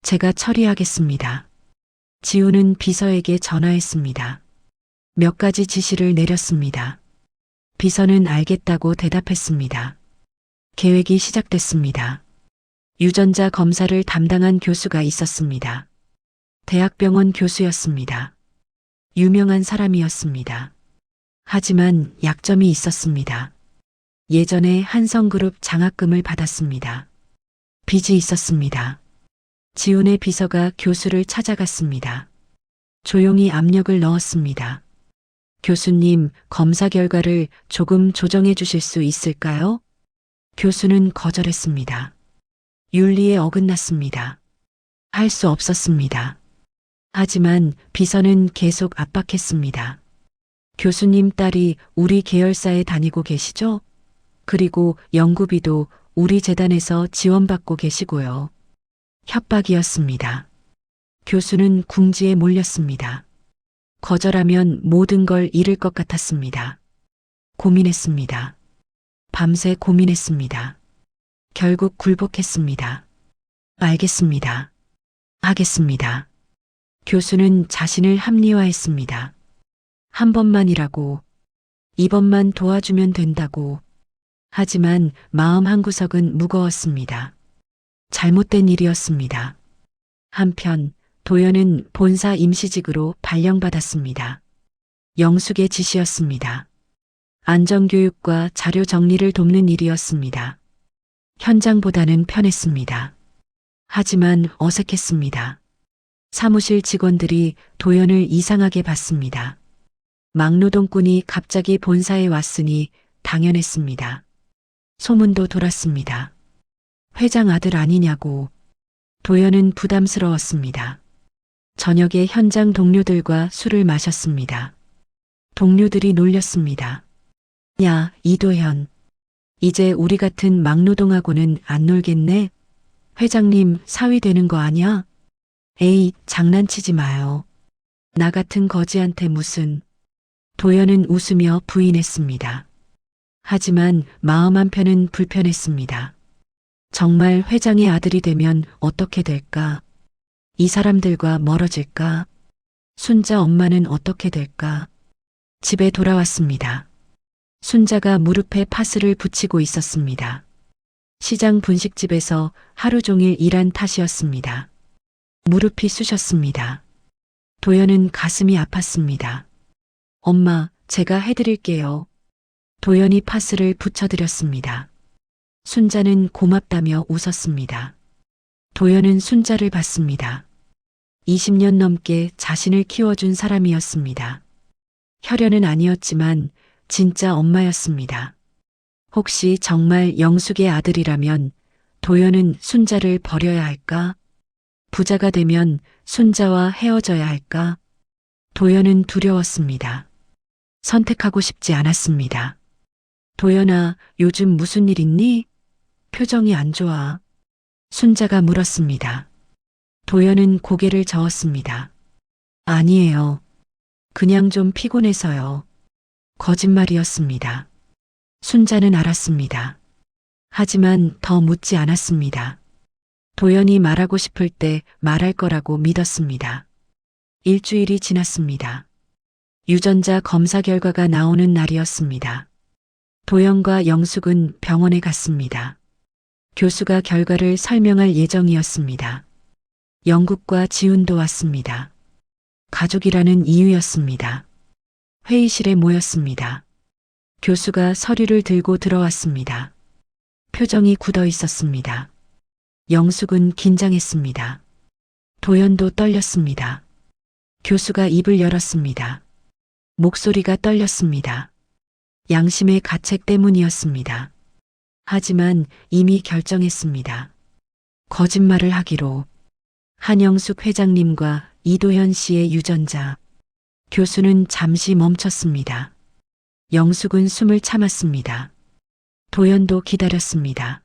제가 처리하겠습니다. 지훈은 비서에게 전화했습니다. 몇 가지 지시를 내렸습니다. 비서는 알겠다고 대답했습니다. 계획이 시작됐습니다. 유전자 검사를 담당한 교수가 있었습니다. 대학병원 교수였습니다. 유명한 사람이었습니다. 하지만 약점이 있었습니다. 예전에 한성그룹 장학금을 받았습니다. 빚이 있었습니다. 지훈의 비서가 교수를 찾아갔습니다. 조용히 압력을 넣었습니다. 교수님, 검사 결과를 조금 조정해 주실 수 있을까요? 교수는 거절했습니다. 윤리에 어긋났습니다. 할 수 없었습니다. 하지만 비서는 계속 압박했습니다. 교수님 딸이 우리 계열사에 다니고 계시죠? 그리고 연구비도 우리 재단에서 지원받고 계시고요. 협박이었습니다. 교수는 궁지에 몰렸습니다. 거절하면 모든 걸 잃을 것 같았습니다. 고민했습니다. 밤새 고민했습니다. 결국 굴복했습니다. 알겠습니다. 하겠습니다. 교수는 자신을 합리화했습니다. 한 번만이라고, 이번만 도와주면 된다고. 하지만 마음 한구석은 무거웠습니다. 잘못된 일이었습니다. 한편 도연은 본사 임시직으로 발령받았습니다. 영숙의 지시였습니다. 안전교육과 자료 정리를 돕는 일이었습니다. 현장보다는 편했습니다. 하지만 어색했습니다. 사무실 직원들이 도연을 이상하게 봤습니다. 막노동꾼이 갑자기 본사에 왔으니 당연했습니다. 소문도 돌았습니다. 회장 아들 아니냐고. 도연은 부담스러웠습니다. 저녁에 현장 동료들과 술을 마셨습니다. 동료들이 놀렸습니다. 야, 이도현. 이제 우리 같은 막노동하고는 안 놀겠네? 회장님 사위 되는 거 아니야? 에이, 장난치지 마요. 나 같은 거지한테 무슨. 도연은 웃으며 부인했습니다. 하지만 마음 한편은 불편했습니다. 정말 회장의 아들이 되면 어떻게 될까? 이 사람들과 멀어질까? 순자 엄마는 어떻게 될까? 집에 돌아왔습니다. 순자가 무릎에 파스를 붙이고 있었습니다. 시장 분식집에서 하루 종일 일한 탓이었습니다. 무릎이 쑤셨습니다. 도연은 가슴이 아팠습니다. 엄마, 제가 해드릴게요. 도연이 파스를 붙여드렸습니다. 순자는 고맙다며 웃었습니다. 도연은 순자를 봤습니다. 20년 넘게 자신을 키워준 사람이었습니다. 혈연은 아니었지만 진짜 엄마였습니다. 혹시 정말 영숙의 아들이라면 도연은 순자를 버려야 할까? 부자가 되면 순자와 헤어져야 할까? 도연은 두려웠습니다. 선택하고 싶지 않았습니다. 도연아, 요즘 무슨 일 있니? 표정이 안 좋아. 순자가 물었습니다. 도연은 고개를 저었습니다. 아니에요. 그냥 좀 피곤해서요. 거짓말이었습니다. 순자는 알았습니다. 하지만 더 묻지 않았습니다. 도연이 말하고 싶을 때 말할 거라고 믿었습니다. 일주일이 지났습니다. 유전자 검사 결과가 나오는 날이었습니다. 도연과 영숙은 병원에 갔습니다. 교수가 결과를 설명할 예정이었습니다. 영국과 지훈도 왔습니다. 가족이라는 이유였습니다. 회의실에 모였습니다. 교수가 서류를 들고 들어왔습니다. 표정이 굳어 있었습니다. 영숙은 긴장했습니다. 도연도 떨렸습니다. 교수가 입을 열었습니다. 목소리가 떨렸습니다. 양심의 가책 때문이었습니다. 하지만 이미 결정했습니다. 거짓말을 하기로. 한영숙 회장님과 이도현 씨의 유전자. 교수는 잠시 멈췄습니다. 영숙은 숨을 참았습니다. 도연도 기다렸습니다.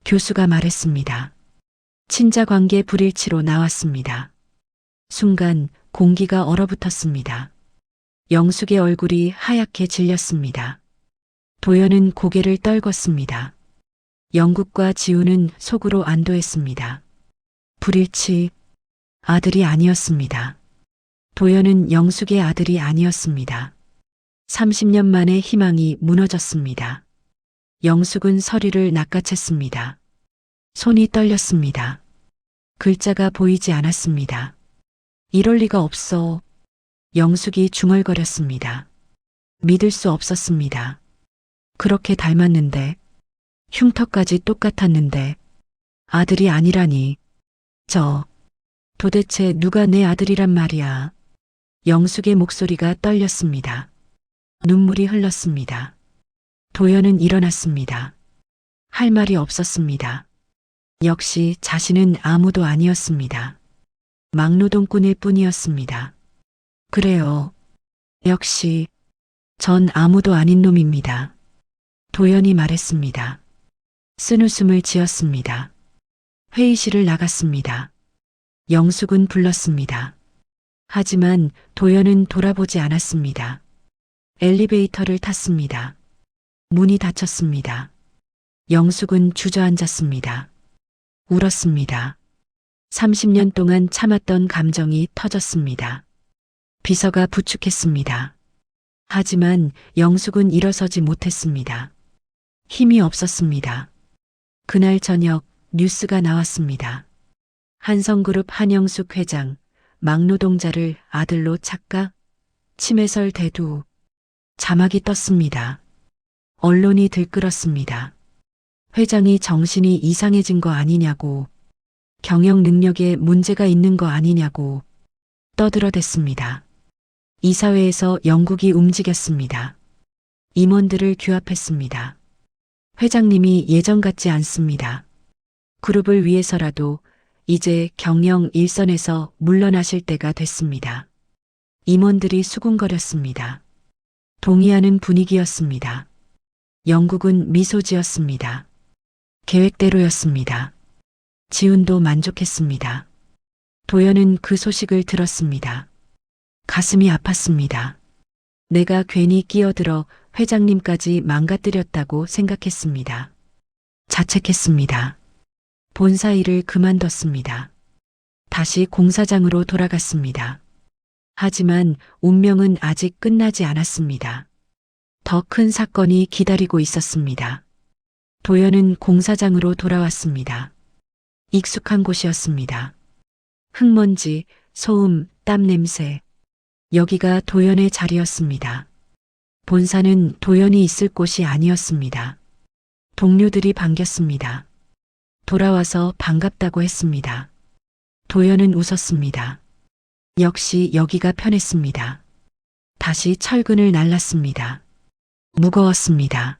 교수가 말했습니다. 친자 관계 불일치로 나왔습니다. 순간 공기가 얼어붙었습니다. 영숙의 얼굴이 하얗게 질렸습니다. 도연은 고개를 떨궜습니다. 영국과 지우는 속으로 안도했습니다. 불일치, 아들이 아니었습니다. 도연은 영숙의 아들이 아니었습니다. 30년 만에 희망이 무너졌습니다. 영숙은 서류를 낚아챘습니다. 손이 떨렸습니다. 글자가 보이지 않았습니다. 이럴 리가 없어. 영숙이 중얼거렸습니다. 믿을 수 없었습니다. 그렇게 닮았는데, 흉터까지 똑같았는데, 아들이 아니라니. 도대체 누가 내 아들이란 말이야. 영숙의 목소리가 떨렸습니다. 눈물이 흘렀습니다. 도연은 일어났습니다. 할 말이 없었습니다. 역시 자신은 아무도 아니었습니다. 막노동꾼일 뿐이었습니다. 그래요. 역시 전 아무도 아닌 놈입니다. 도연이 말했습니다. 쓴웃음을 지었습니다. 회의실을 나갔습니다. 영숙은 불렀습니다. 하지만 도연은 돌아보지 않았습니다. 엘리베이터를 탔습니다. 문이 닫혔습니다. 영숙은 주저앉았습니다. 울었습니다. 30년 동안 참았던 감정이 터졌습니다. 비서가 부축했습니다. 하지만 영숙은 일어서지 못했습니다. 힘이 없었습니다. 그날 저녁 뉴스가 나왔습니다. 한성그룹 한영숙 회장, 막노동자를 아들로 착각, 침해설 대두. 자막이 떴습니다. 언론이 들끓었습니다. 회장이 정신이 이상해진 거 아니냐고, 경영 능력에 문제가 있는 거 아니냐고 떠들어댔습니다. 이사회에서 영국이 움직였습니다. 임원들을 규합했습니다. 회장님이 예전 같지 않습니다. 그룹을 위해서라도 이제 경영 일선에서 물러나실 때가 됐습니다. 임원들이 수군거렸습니다. 동의하는 분위기였습니다. 영국은 미소 지었습니다. 계획대로였습니다. 지훈도 만족했습니다. 도연은 그 소식을 들었습니다. 가슴이 아팠습니다. 내가 괜히 끼어들어 회장님까지 망가뜨렸다고 생각했습니다. 자책했습니다. 본사 일을 그만뒀습니다. 다시 공사장으로 돌아갔습니다. 하지만 운명은 아직 끝나지 않았습니다. 더 큰 사건이 기다리고 있었습니다. 도연은 공사장으로 돌아왔습니다. 익숙한 곳이었습니다. 흙먼지, 소음, 땀 냄새. 여기가 도연의 자리였습니다. 본사는 도연이 있을 곳이 아니었습니다. 동료들이 반겼습니다. 돌아와서 반갑다고 했습니다. 도연은 웃었습니다. 역시 여기가 편했습니다. 다시 철근을 날랐습니다. 무거웠습니다.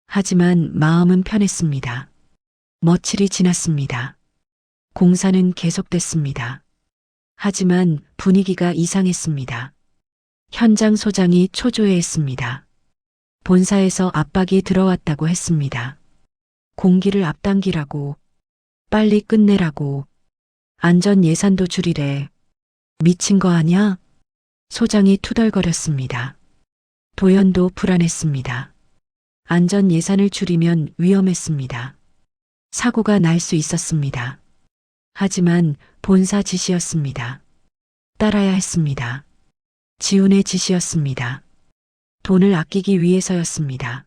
하지만 마음은 편했습니다. 며칠이 지났습니다. 공사는 계속됐습니다. 하지만 분위기가 이상했습니다. 현장 소장이 초조해했습니다. 본사에서 압박이 들어왔다고 했습니다. 공기를 앞당기라고, 빨리 끝내라고, 안전 예산도 줄이래. 미친 거 아냐? 소장이 투덜거렸습니다. 도연도 불안했습니다. 안전 예산을 줄이면 위험했습니다. 사고가 날 수 있었습니다. 하지만 본사 지시였습니다. 따라야 했습니다. 지훈의 지시였습니다. 돈을 아끼기 위해서였습니다.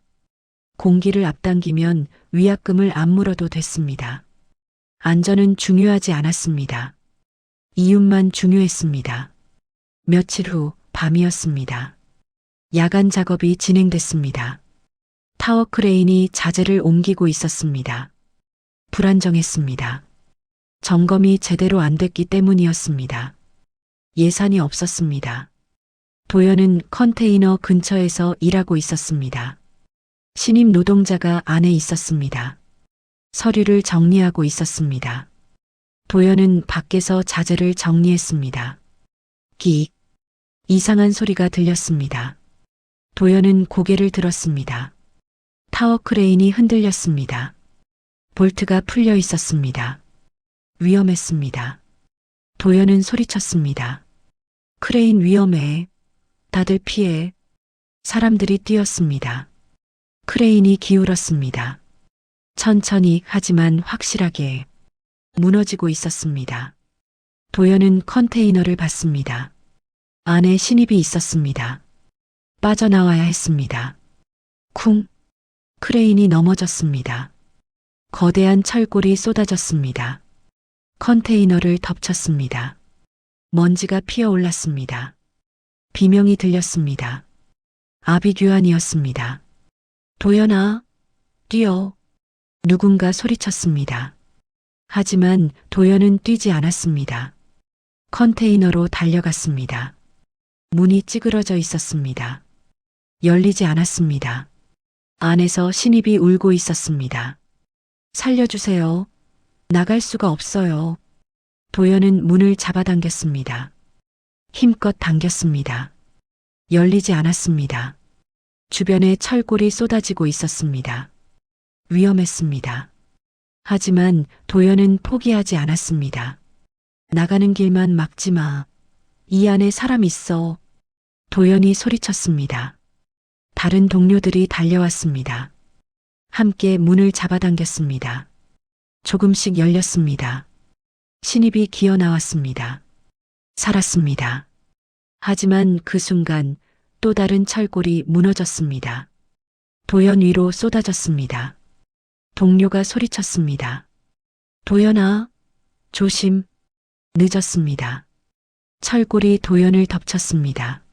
공기를 앞당기면 위약금을 안 물어도 됐습니다. 안전은 중요하지 않았습니다. 이윤만 중요했습니다. 며칠 후 밤이었습니다. 야간 작업이 진행됐습니다. 타워 크레인이 자재를 옮기고 있었습니다. 불안정했습니다. 점검이 제대로 안 됐기 때문이었습니다. 예산이 없었습니다. 도연은 컨테이너 근처에서 일하고 있었습니다. 신임 노동자가 안에 있었습니다. 서류를 정리하고 있었습니다. 도연은 밖에서 자재를 정리했습니다. 끽. 이상한 소리가 들렸습니다. 도연은 고개를 들었습니다. 타워 크레인이 흔들렸습니다. 볼트가 풀려 있었습니다. 위험했습니다. 도연은 소리쳤습니다. 크레인 위험해. 다들 피해. 사람들이 뛰었습니다. 크레인이 기울었습니다. 천천히 하지만 확실하게 무너지고 있었습니다. 도연은 컨테이너를 봤습니다. 안에 신입이 있었습니다. 빠져나와야 했습니다. 쿵! 크레인이 넘어졌습니다. 거대한 철골이 쏟아졌습니다. 컨테이너를 덮쳤습니다. 먼지가 피어올랐습니다. 비명이 들렸습니다. 아비규환이었습니다. 도연아, 뛰어. 누군가 소리쳤습니다. 하지만 도연은 뛰지 않았습니다. 컨테이너로 달려갔습니다. 문이 찌그러져 있었습니다. 열리지 않았습니다. 안에서 신입이 울고 있었습니다. 살려주세요. 나갈 수가 없어요. 도연은 문을 잡아당겼습니다. 힘껏 당겼습니다. 열리지 않았습니다. 주변에 철골이 쏟아지고 있었습니다. 위험했습니다. 하지만 도연은 포기하지 않았습니다. 나가는 길만 막지 마. 이 안에 사람 있어. 도연이 소리쳤습니다. 다른 동료들이 달려왔습니다. 함께 문을 잡아당겼습니다. 조금씩 열렸습니다. 신입이 기어 나왔습니다. 살았습니다. 하지만 그 순간 또 다른 철골이 무너졌습니다. 도연 위로 쏟아졌습니다. 동료가 소리쳤습니다. 도연아, 조심. 늦었습니다. 철골이 도연을 덮쳤습니다.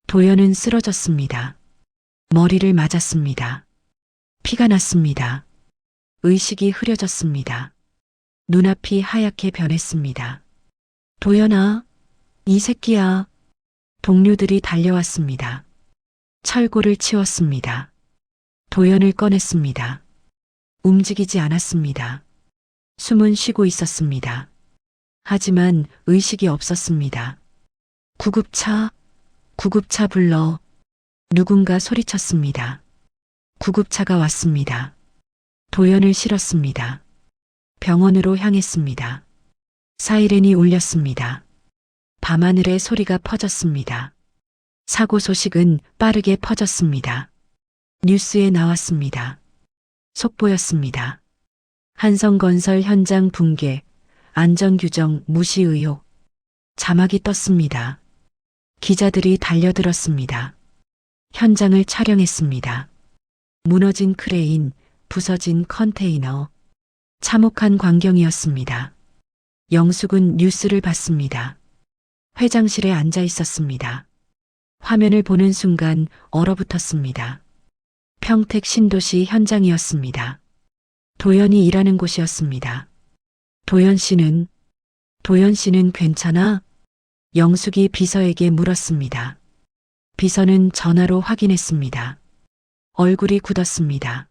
도연은 쓰러졌습니다. 머리를 맞았습니다. 피가 났습니다. 의식이 흐려졌습니다. 눈앞이 하얗게 변했습니다. 도연아, 이 새끼야. 동료들이 달려왔습니다. 철골을 치웠습니다. 도연을 꺼냈습니다. 움직이지 않았습니다. 숨은 쉬고 있었습니다. 하지만 의식이 없었습니다. 구급차 불러. 누군가 소리쳤습니다. 구급차가 왔습니다. 도연을 실었습니다. 병원으로 향했습니다. 사이렌이 울렸습니다. 밤하늘에 소리가 퍼졌습니다. 사고 소식은 빠르게 퍼졌습니다. 뉴스에 나왔습니다. 속보였습니다. 한성건설 현장 붕괴, 안전규정 무시 의혹. 자막이 떴습니다. 기자들이 달려들었습니다. 현장을 촬영했습니다. 무너진 크레인, 부서진 컨테이너. 참혹한 광경이었습니다. 영숙은 뉴스를 봤습니다. 회장실에 앉아 있었습니다. 화면을 보는 순간 얼어붙었습니다. 평택 신도시 현장이었습니다. 도연이 일하는 곳이었습니다. 도연 씨는 괜찮아? 영숙이 비서에게 물었습니다. 비서는 전화로 확인했습니다. 얼굴이 굳었습니다.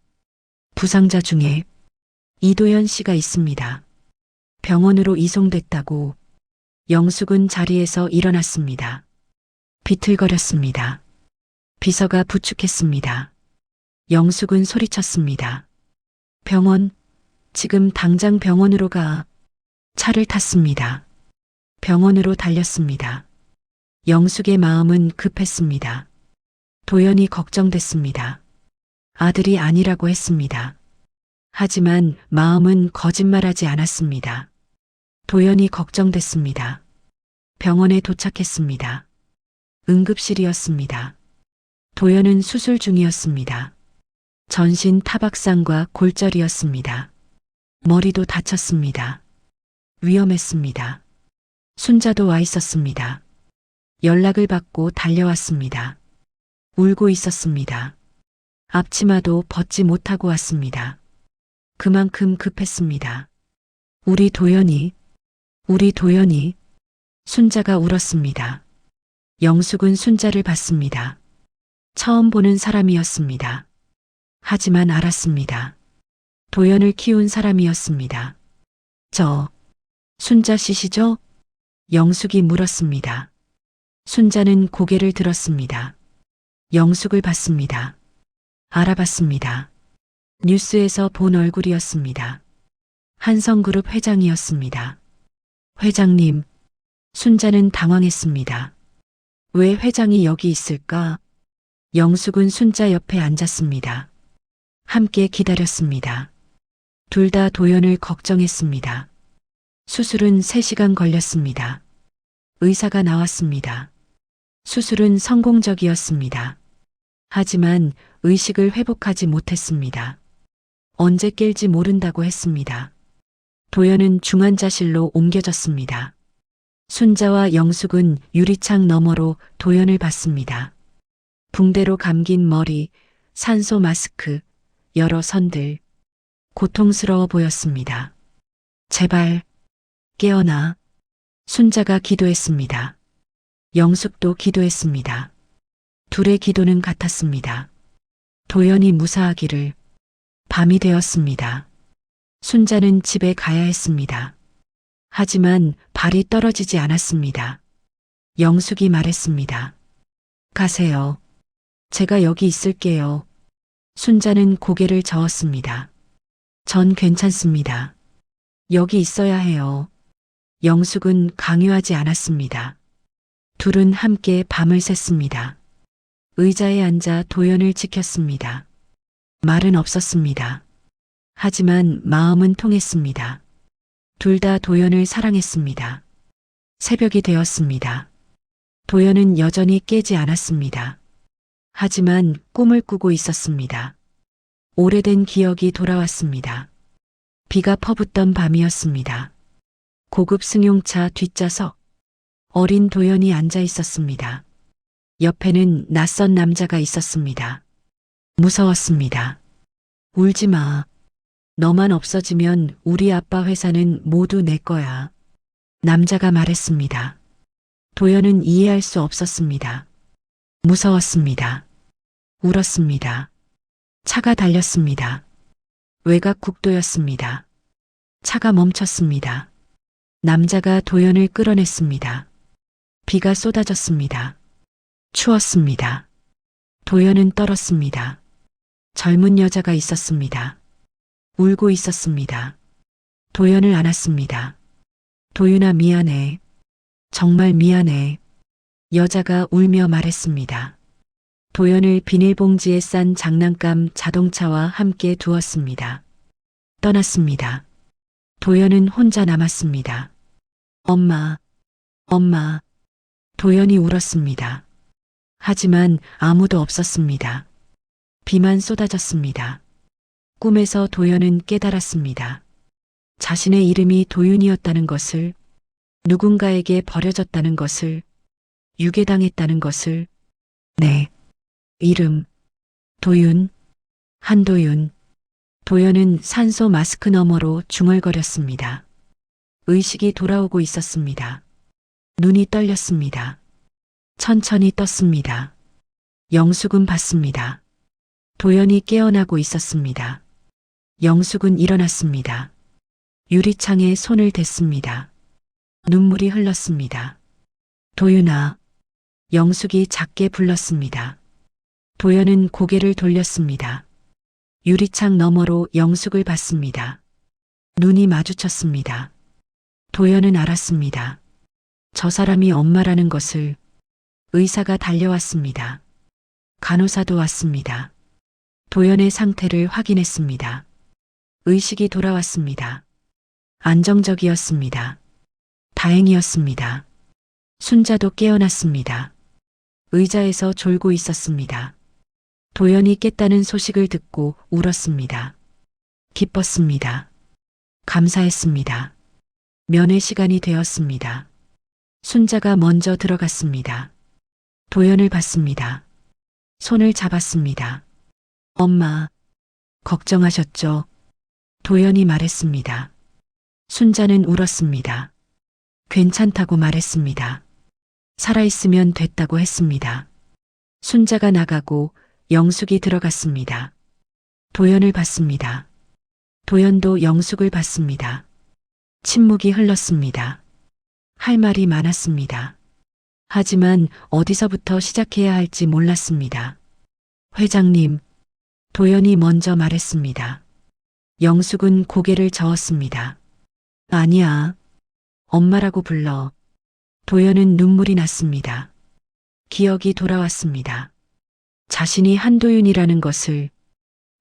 부상자 중에 이도연 씨가 있습니다. 병원으로 이송됐다고. 영숙은 자리에서 일어났습니다. 비틀거렸습니다. 비서가 부축했습니다. 영숙은 소리쳤습니다. 병원, 지금 당장 병원으로 가. 차를 탔습니다. 병원으로 달렸습니다. 영숙의 마음은 급했습니다. 도연이 걱정됐습니다. 아들이 아니라고 했습니다. 하지만 마음은 거짓말하지 않았습니다. 도연이 걱정됐습니다. 병원에 도착했습니다. 응급실이었습니다. 도연은 수술 중이었습니다. 전신 타박상과 골절이었습니다. 머리도 다쳤습니다. 위험했습니다. 순자도 와 있었습니다. 연락을 받고 달려왔습니다. 울고 있었습니다. 앞치마도 벗지 못하고 왔습니다. 그만큼 급했습니다. 우리 도연이. 순자가 울었습니다. 영숙은 순자를 봤습니다. 처음 보는 사람이었습니다. 하지만 알았습니다. 도연을 키운 사람이었습니다. 저, 순자 씨시죠? 영숙이 물었습니다. 순자는 고개를 들었습니다. 영숙을 봤습니다. 알아봤습니다. 뉴스에서 본 얼굴이었습니다. 한성그룹 회장이었습니다. 회장님, 순자는 당황했습니다. 왜 회장이 여기 있을까? 영숙은 순자 옆에 앉았습니다. 함께 기다렸습니다. 둘 다 도연을 걱정했습니다. 수술은 3시간 걸렸습니다. 의사가 나왔습니다. 수술은 성공적이었습니다. 하지만 의식을 회복하지 못했습니다. 언제 깰지 모른다고 했습니다. 도연은 중환자실로 옮겨졌습니다. 순자와 영숙은 유리창 너머로 도연을 봤습니다. 붕대로 감긴 머리, 산소 마스크, 여러 선들. 고통스러워 보였습니다. 제발, 깨어나. 순자가 기도했습니다. 영숙도 기도했습니다. 둘의 기도는 같았습니다. 도연이 무사하기를. 밤이 되었습니다. 순자는 집에 가야 했습니다. 하지만 발이 떨어지지 않았습니다. 영숙이 말했습니다. 가세요. 제가 여기 있을게요. 순자는 고개를 저었습니다. 전 괜찮습니다. 여기 있어야 해요. 영숙은 강요하지 않았습니다. 둘은 함께 밤을 샜습니다. 의자에 앉아 도연을 지켰습니다. 말은 없었습니다. 하지만 마음은 통했습니다. 둘 다 도연을 사랑했습니다. 새벽이 되었습니다. 도연은 여전히 깨지 않았습니다. 하지만 꿈을 꾸고 있었습니다. 오래된 기억이 돌아왔습니다. 비가 퍼붓던 밤이었습니다. 고급 승용차 뒷좌석. 어린 도연이 앉아 있었습니다. 옆에는 낯선 남자가 있었습니다. 무서웠습니다. 울지 마. 너만 없어지면 우리 아빠 회사는 모두 내 거야. 남자가 말했습니다. 도연은 이해할 수 없었습니다. 무서웠습니다. 울었습니다. 차가 달렸습니다. 외곽 국도였습니다. 차가 멈췄습니다. 남자가 도연을 끌어냈습니다. 비가 쏟아졌습니다. 추웠습니다. 도연은 떨었습니다. 젊은 여자가 있었습니다. 울고 있었습니다. 도연을 안았습니다. 도윤아 미안해. 정말 미안해. 여자가 울며 말했습니다. 도연을 비닐봉지에 싼 장난감 자동차와 함께 두었습니다. 떠났습니다. 도연은 혼자 남았습니다. 엄마, 엄마. 도연이 울었습니다. 하지만 아무도 없었습니다. 비만 쏟아졌습니다. 꿈에서 도연은 깨달았습니다. 자신의 이름이 도윤이었다는 것을, 누군가에게 버려졌다는 것을, 유괴당했다는 것을. 네. 이름. 도윤. 한도윤. 도연은 산소 마스크 너머로 중얼거렸습니다. 의식이 돌아오고 있었습니다. 눈이 떨렸습니다. 천천히 떴습니다. 영숙은 봤습니다. 도연이 깨어나고 있었습니다. 영숙은 일어났습니다. 유리창에 손을 댔습니다. 눈물이 흘렀습니다. 도윤아. 영숙이 작게 불렀습니다. 도연은 고개를 돌렸습니다. 유리창 너머로 영숙을 봤습니다. 눈이 마주쳤습니다. 도연은 알았습니다. 저 사람이 엄마라는 것을. 의사가 달려왔습니다. 간호사도 왔습니다. 도연의 상태를 확인했습니다. 의식이 돌아왔습니다. 안정적이었습니다. 다행이었습니다. 순자도 깨어났습니다. 의자에서 졸고 있었습니다. 도연이 깼다는 소식을 듣고 울었습니다. 기뻤습니다. 감사했습니다. 면회 시간이 되었습니다. 순자가 먼저 들어갔습니다. 도연을 봤습니다. 손을 잡았습니다. 엄마, 걱정하셨죠? 도연이 말했습니다. 순자는 울었습니다. 괜찮다고 말했습니다. 살아있으면 됐다고 했습니다. 순자가 나가고 영숙이 들어갔습니다. 도연을 봤습니다. 도연도 영숙을 봤습니다. 침묵이 흘렀습니다. 할 말이 많았습니다. 하지만 어디서부터 시작해야 할지 몰랐습니다. 회장님, 도연이 먼저 말했습니다. 영숙은 고개를 저었습니다. 아니야. 엄마라고 불러. 도연은 눈물이 났습니다. 기억이 돌아왔습니다. 자신이 한도윤이라는 것을,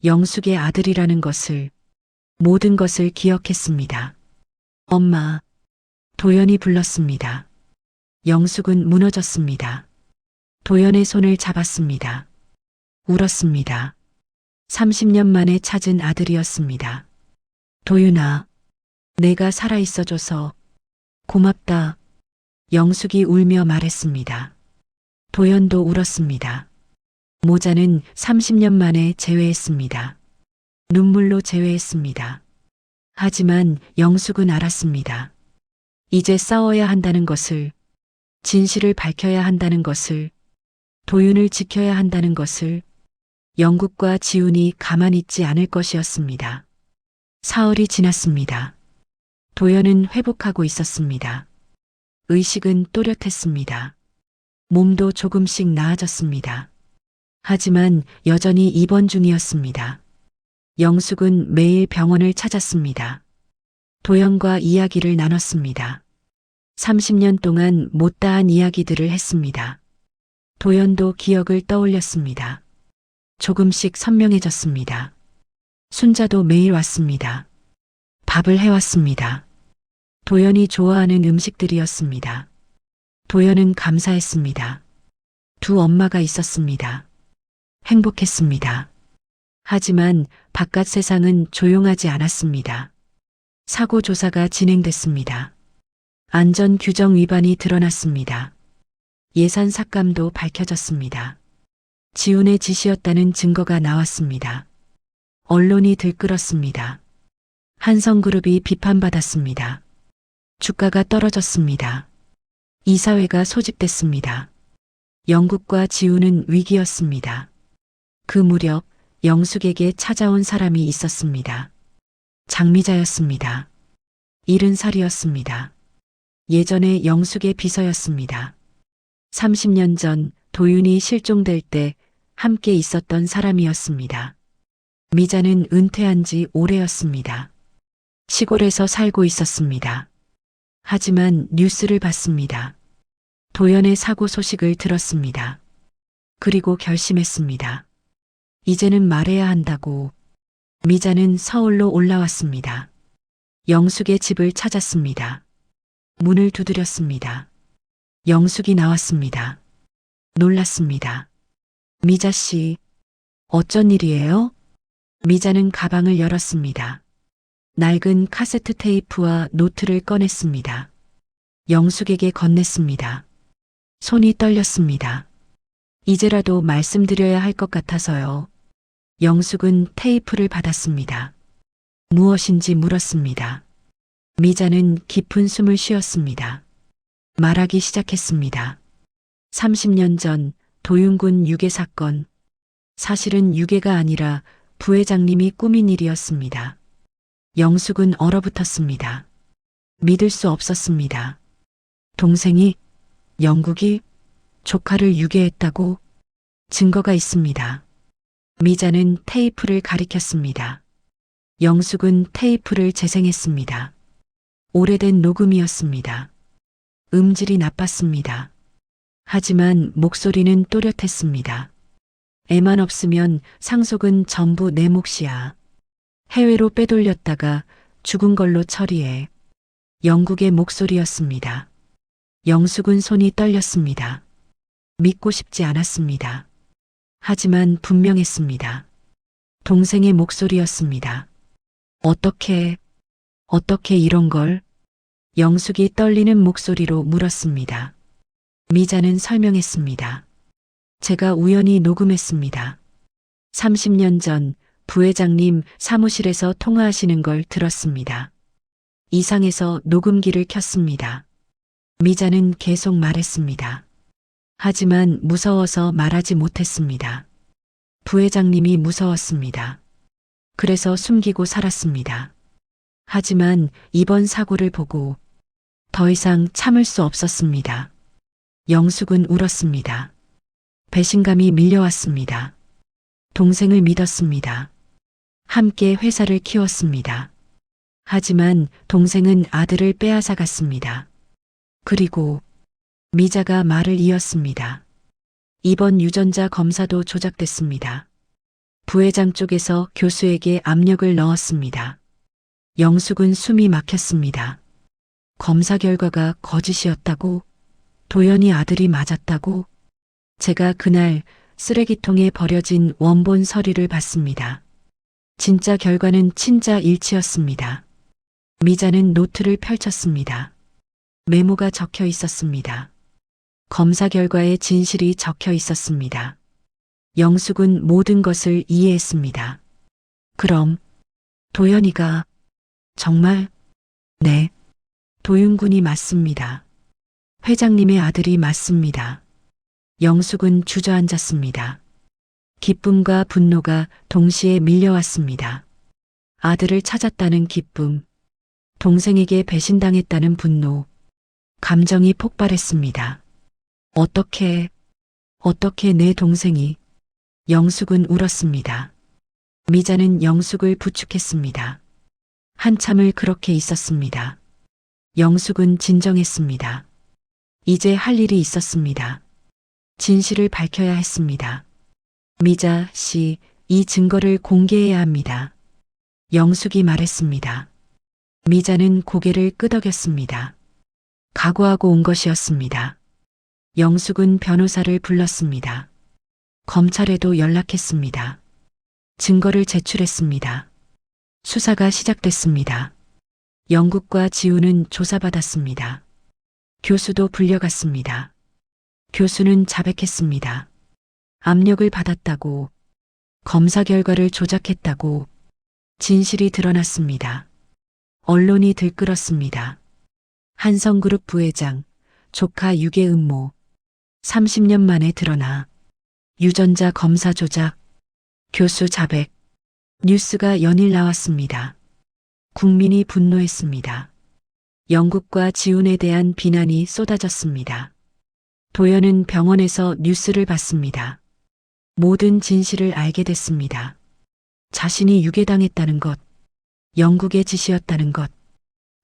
영숙의 아들이라는 것을, 모든 것을 기억했습니다. 엄마. 도연이 불렀습니다. 영숙은 무너졌습니다. 도연의 손을 잡았습니다. 울었습니다. 30년 만에 찾은 아들이었습니다. 도윤아, 내가 살아있어줘서 고맙다. 영숙이 울며 말했습니다. 도연도 울었습니다. 모자는 30년 만에 재회했습니다. 눈물로 재회했습니다. 하지만 영숙은 알았습니다. 이제 싸워야 한다는 것을, 진실을 밝혀야 한다는 것을, 도윤을 지켜야 한다는 것을, 영국과 지훈이 가만히 있지 않을 것이었습니다. 사흘이 지났습니다. 도연은 회복하고 있었습니다. 의식은 또렷했습니다. 몸도 조금씩 나아졌습니다. 하지만 여전히 입원 중이었습니다. 영숙은 매일 병원을 찾았습니다. 도연과 이야기를 나눴습니다. 30년 동안 못다한 이야기들을 했습니다. 도연도 기억을 떠올렸습니다. 조금씩 선명해졌습니다. 순자도 매일 왔습니다. 밥을 해왔습니다. 도연이 좋아하는 음식들이었습니다. 도연은 감사했습니다. 두 엄마가 있었습니다. 행복했습니다. 하지만 바깥 세상은 조용하지 않았습니다. 사고 조사가 진행됐습니다. 안전 규정 위반이 드러났습니다. 예산 삭감도 밝혀졌습니다. 지훈의 지시였다는 증거가 나왔습니다. 언론이 들끓었습니다. 한성그룹이 비판받았습니다. 주가가 떨어졌습니다. 이사회가 소집됐습니다. 영국과 지훈은 위기였습니다. 그 무렵 영숙에게 찾아온 사람이 있었습니다. 장미자였습니다. 70살이었습니다. 예전에 영숙의 비서였습니다. 30년 전 도윤이 실종될 때 함께 있었던 사람이었습니다. 미자는 은퇴한 지 오래였습니다. 시골에서 살고 있었습니다. 하지만 뉴스를 봤습니다. 도연의 사고 소식을 들었습니다. 그리고 결심했습니다. 이제는 말해야 한다고. 미자는 서울로 올라왔습니다. 영숙의 집을 찾았습니다. 문을 두드렸습니다. 영숙이 나왔습니다. 놀랐습니다. 미자 씨, 어쩐 일이에요? 미자는 가방을 열었습니다. 낡은 카세트 테이프와 노트를 꺼냈습니다. 영숙에게 건넸습니다. 손이 떨렸습니다. 이제라도 말씀드려야 할 것 같아서요. 영숙은 테이프를 받았습니다. 무엇인지 물었습니다. 미자는 깊은 숨을 쉬었습니다. 말하기 시작했습니다. 30년 전 도윤군 유괴 사건. 사실은 유괴가 아니라 부회장님이 꾸민 일이었습니다. 영숙은 얼어붙었습니다. 믿을 수 없었습니다. 동생이, 영국이 조카를 유괴했다고? 증거가 있습니다. 미자는 테이프를 가리켰습니다. 영숙은 테이프를 재생했습니다. 오래된 녹음이었습니다. 음질이 나빴습니다. 하지만 목소리는 또렷했습니다. 애만 없으면 상속은 전부 내 몫이야. 해외로 빼돌렸다가 죽은 걸로 처리해. 영국의 목소리였습니다. 영숙은 손이 떨렸습니다. 믿고 싶지 않았습니다. 하지만 분명했습니다. 동생의 목소리였습니다. 어떻게 이런 걸? 영숙이 떨리는 목소리로 물었습니다. 미자는 설명했습니다. 제가 우연히 녹음했습니다. 30년 전 부회장님 사무실에서 통화하시는 걸 들었습니다. 이상해서 녹음기를 켰습니다. 미자는 계속 말했습니다. 하지만 무서워서 말하지 못했습니다. 부회장님이 무서웠습니다. 그래서 숨기고 살았습니다. 하지만 이번 사고를 보고 더 이상 참을 수 없었습니다. 영숙은 울었습니다. 배신감이 밀려왔습니다. 동생을 믿었습니다. 함께 회사를 키웠습니다. 하지만 동생은 아들을 빼앗아갔습니다. 그리고 미자가 말을 이었습니다. 이번 유전자 검사도 조작됐습니다. 부회장 쪽에서 교수에게 압력을 넣었습니다. 영숙은 숨이 막혔습니다. 검사 결과가 거짓이었다고? 도연이 아들이 맞았다고? 제가 그날 쓰레기통에 버려진 원본 서류를 봤습니다. 진짜 결과는 친자 일치였습니다. 미자는 노트를 펼쳤습니다. 메모가 적혀 있었습니다. 검사 결과에 진실이 적혀 있었습니다. 영숙은 모든 것을 이해했습니다. 그럼 도연이가 정말 네, 도윤군이 맞습니다. 회장님의 아들이 맞습니다. 영숙은 주저앉았습니다. 기쁨과 분노가 동시에 밀려왔습니다. 아들을 찾았다는 기쁨, 동생에게 배신당했다는 분노, 감정이 폭발했습니다. 어떻게 내 동생이? 영숙은 울었습니다. 미자는 영숙을 부축했습니다. 한참을 그렇게 있었습니다. 영숙은 진정했습니다. 이제 할 일이 있었습니다. 진실을 밝혀야 했습니다. 미자 씨, 이 증거를 공개해야 합니다. 영숙이 말했습니다. 미자는 고개를 끄덕였습니다. 각오하고 온 것이었습니다. 영숙은 변호사를 불렀습니다. 검찰에도 연락했습니다. 증거를 제출했습니다. 수사가 시작됐습니다. 영국과 지우는 조사받았습니다. 교수도 불려갔습니다. 교수는 자백했습니다. 압력을 받았다고, 검사 결과를 조작했다고, 진실이 드러났습니다. 언론이 들끓었습니다. 한성그룹 부회장, 조카 유괴 음모, 30년 만에 드러나, 유전자 검사 조작, 교수 자백, 뉴스가 연일 나왔습니다. 국민이 분노했습니다. 영국과 지훈에 대한 비난이 쏟아졌습니다. 도연은 병원에서 뉴스를 봤습니다. 모든 진실을 알게 됐습니다. 자신이 유괴당했다는 것, 영국의 짓이었다는 것,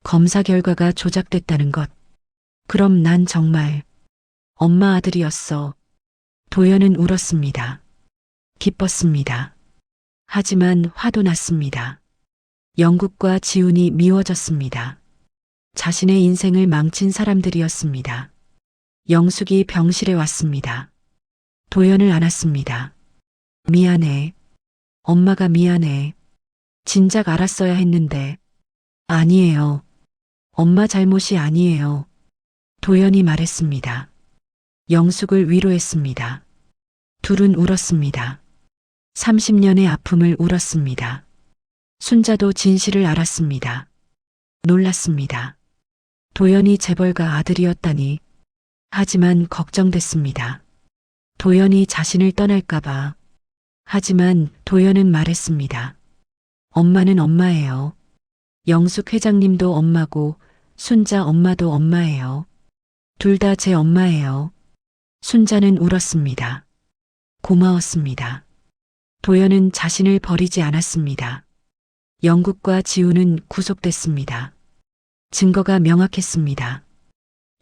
검사 결과가 조작됐다는 것. 그럼 난 정말 엄마 아들이었어. 도연은 울었습니다. 기뻤습니다. 하지만 화도 났습니다. 영국과 지훈이 미워졌습니다. 자신의 인생을 망친 사람들이었습니다. 영숙이 병실에 왔습니다. 도연을 안았습니다. 미안해. 엄마가 미안해. 진작 알았어야 했는데. 아니에요. 엄마 잘못이 아니에요. 도연이 말했습니다. 영숙을 위로했습니다. 둘은 울었습니다. 30년의 아픔을 울었습니다. 순자도 진실을 알았습니다. 놀랐습니다. 도연이 재벌가 아들이었다니. 하지만 걱정됐습니다. 도연이 자신을 떠날까봐. 하지만 도연은 말했습니다. 엄마는 엄마예요. 영숙 회장님도 엄마고 순자 엄마도 엄마예요. 둘 다 제 엄마예요. 순자는 울었습니다. 고마웠습니다. 도연은 자신을 버리지 않았습니다. 영국과 지우는 구속됐습니다. 증거가 명확했습니다.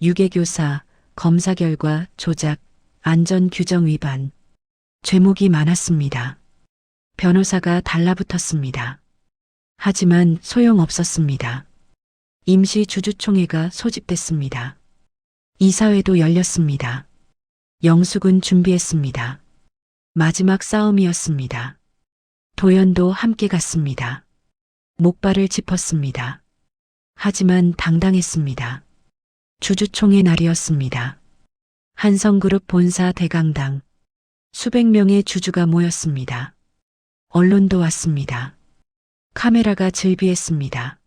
유괴교사, 검사 결과 조작, 안전규정 위반. 죄목이 많았습니다. 변호사가 달라붙었습니다. 하지만 소용없었습니다. 임시 주주총회가 소집됐습니다. 이사회도 열렸습니다. 영숙은 준비했습니다. 마지막 싸움이었습니다. 도연도 함께 갔습니다. 목발을 짚었습니다. 하지만 당당했습니다. 주주총회 날이었습니다. 한성그룹 본사 대강당. 수백 명의 주주가 모였습니다. 언론도 왔습니다. 카메라가 즐비했습니다.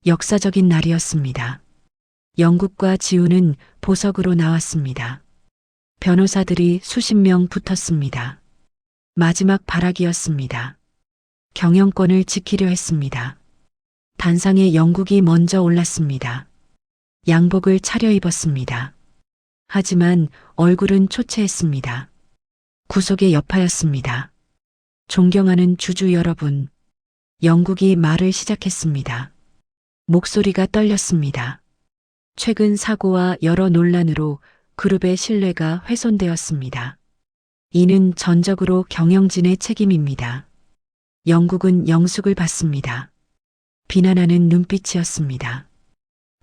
역사적인 날이었습니다. 영국과 지우는 보석으로 나왔습니다. 변호사들이 수십 명 붙었습니다. 마지막 발악이었습니다. 경영권을 지키려 했습니다. 단상에 영국이 먼저 올랐습니다. 양복을 차려입었습니다. 하지만 얼굴은 초췌했습니다. 구속의 여파였습니다. 존경하는 주주 여러분. 영국이 말을 시작했습니다. 목소리가 떨렸습니다. 최근 사고와 여러 논란으로 그룹의 신뢰가 훼손되었습니다. 이는 전적으로 경영진의 책임입니다. 영국은 영숙을 봤습니다. 비난하는 눈빛이었습니다.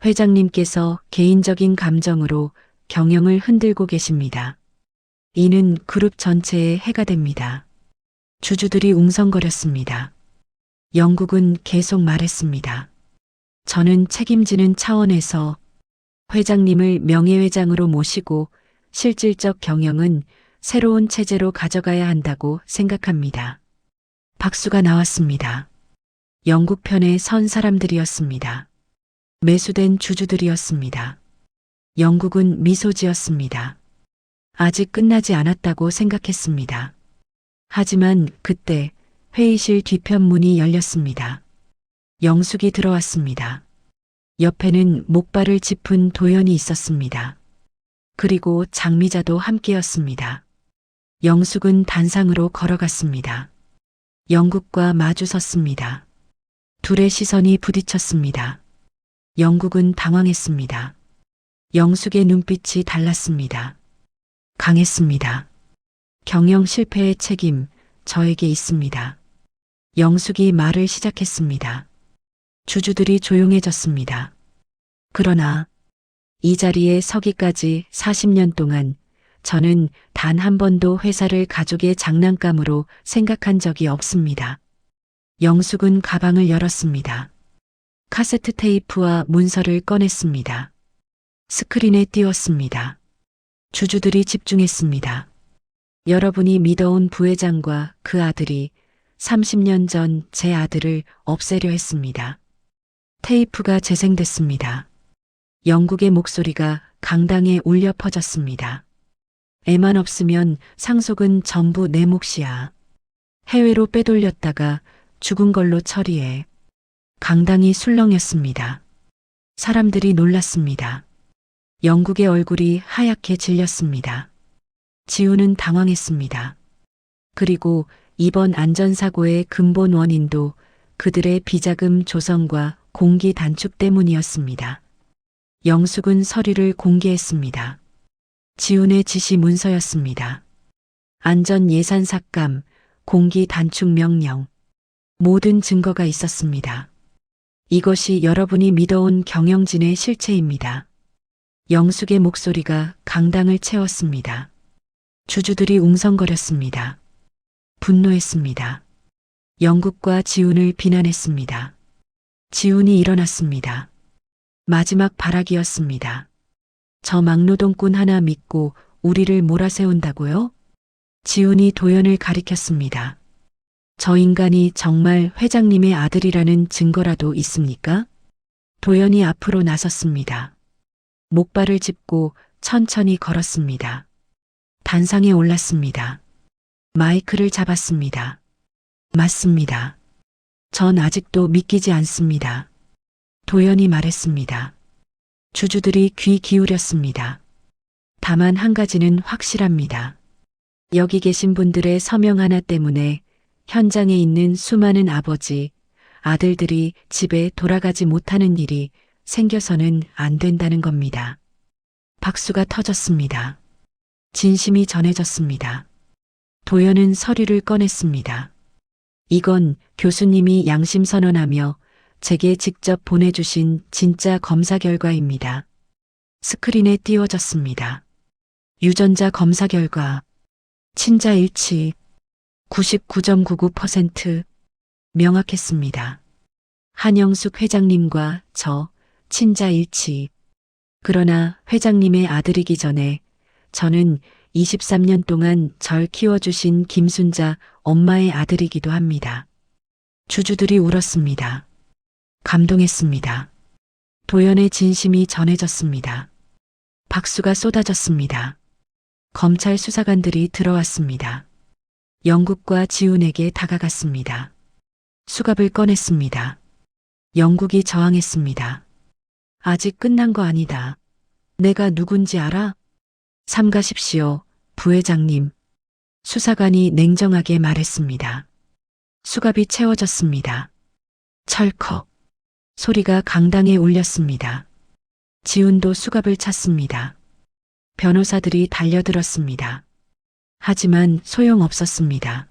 회장님께서 개인적인 감정으로 경영을 흔들고 계십니다. 이는 그룹 전체에 해가 됩니다. 주주들이 웅성거렸습니다. 영국은 계속 말했습니다. 저는 책임지는 차원에서 회장님을 명예회장으로 모시고 실질적 경영은 새로운 체제로 가져가야 한다고 생각합니다. 박수가 나왔습니다. 영국 편에 선 사람들이었습니다. 매수된 주주들이었습니다. 영국은 미소 지었습니다. 아직 끝나지 않았다고 생각했습니다. 하지만 그때 회의실 뒤편 문이 열렸습니다. 영숙이 들어왔습니다. 옆에는 목발을 짚은 도연이 있었습니다. 그리고 장미자도 함께였습니다. 영숙은 단상으로 걸어갔습니다. 영국과 마주 섰습니다. 둘의 시선이 부딪혔습니다. 영국은 당황했습니다. 영숙의 눈빛이 달랐습니다. 강했습니다. 경영 실패의 책임 저에게 있습니다. 영숙이 말을 시작했습니다. 주주들이 조용해졌습니다. 그러나 이 자리에 서기까지 40년 동안 저는 단 한 번도 회사를 가족의 장난감으로 생각한 적이 없습니다. 영숙은 가방을 열었습니다. 카세트 테이프와 문서를 꺼냈습니다. 스크린에 띄웠습니다. 주주들이 집중했습니다. 여러분이 믿어온 부회장과 그 아들이 30년 전 제 아들을 없애려 했습니다. 테이프가 재생됐습니다. 영국의 목소리가 강당에 울려 퍼졌습니다. 애만 없으면 상속은 전부 내 몫이야. 해외로 빼돌렸다가 죽은 걸로 처리해. 강당이 술렁였습니다. 사람들이 놀랐습니다. 영국의 얼굴이 하얗게 질렸습니다. 지우는 당황했습니다. 그리고 이번 안전사고의 근본 원인도 그들의 비자금 조성과 공기 단축 때문이었습니다. 영숙은 서류를 공개했습니다. 지훈의 지시 문서였습니다. 안전 예산 삭감, 공기 단축 명령, 모든 증거가 있었습니다. 이것이 여러분이 믿어온 경영진의 실체입니다. 영숙의 목소리가 강당을 채웠습니다. 주주들이 웅성거렸습니다. 분노했습니다. 영국과 지훈을 비난했습니다. 지훈이 일어났습니다. 마지막 발악이었습니다. 저 막노동꾼 하나 믿고 우리를 몰아세운다고요? 지훈이 도연을 가리켰습니다. 저 인간이 정말 회장님의 아들이라는 증거라도 있습니까? 도연이 앞으로 나섰습니다. 목발을 짚고 천천히 걸었습니다. 단상에 올랐습니다. 마이크를 잡았습니다. 맞습니다. 전 아직도 믿기지 않습니다. 도연이 말했습니다. 주주들이 귀 기울였습니다. 다만 한 가지는 확실합니다. 여기 계신 분들의 서명 하나 때문에 현장에 있는 수많은 아버지, 아들들이 집에 돌아가지 못하는 일이 생겨서는 안 된다는 겁니다. 박수가 터졌습니다. 진심이 전해졌습니다. 도연은 서류를 꺼냈습니다. 이건 교수님이 양심 선언하며 제게 직접 보내주신 진짜 검사 결과입니다. 스크린에 띄워졌습니다. 유전자 검사 결과 친자 일치 99.99% 명확했습니다. 한영숙 회장님과 저 친자 일치. 그러나 회장님의 아들이기 전에 저는 23년 동안 절 키워주신 김순자 엄마의 아들이기도 합니다. 주주들이 울었습니다. 감동했습니다. 도연의 진심이 전해졌습니다. 박수가 쏟아졌습니다. 검찰 수사관들이 들어왔습니다. 영국과 지훈에게 다가갔습니다. 수갑을 꺼냈습니다. 영국이 저항했습니다. 아직 끝난 거 아니다. 내가 누군지 알아? 삼가십시오, 부회장님. 수사관이 냉정하게 말했습니다. 수갑이 채워졌습니다. 철컥. 소리가 강당에 울렸습니다. 지훈도 수갑을 찼습니다. 변호사들이 달려들었습니다. 하지만 소용없었습니다.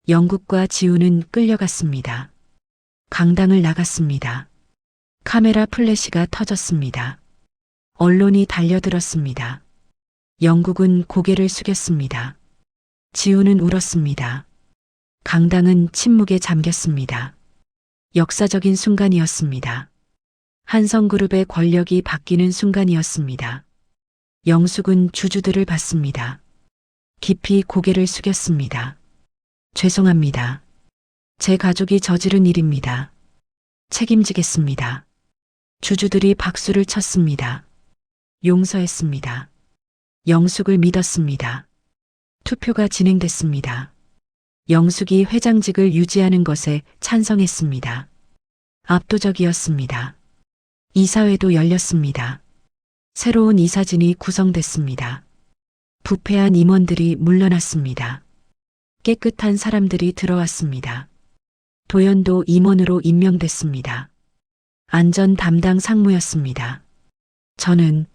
영국과 지훈은 끌려갔습니다. 강당을 나갔습니다. 카메라 플래시가 터졌습니다. 언론이 달려들었습니다. 영국은 고개를 숙였습니다. 지훈은 울었습니다. 강당은 침묵에 잠겼습니다. 역사적인 순간이었습니다. 한성그룹의 권력이 바뀌는 순간이었습니다. 영숙은 주주들을 봤습니다. 깊이 고개를 숙였습니다. 죄송합니다. 제 가족이 저지른 일입니다. 책임지겠습니다. 주주들이 박수를 쳤습니다. 용서했습니다. 영숙을 믿었습니다. 투표가 진행됐습니다. 영숙이 회장직을 유지하는 것에 찬성했습니다. 압도적이었습니다. 이사회도 열렸습니다. 새로운 이사진이 구성됐습니다. 부패한 임원들이 물러났습니다. 깨끗한 사람들이 들어왔습니다. 도연도 임원으로 임명됐습니다. 안전 담당 상무였습니다. 저는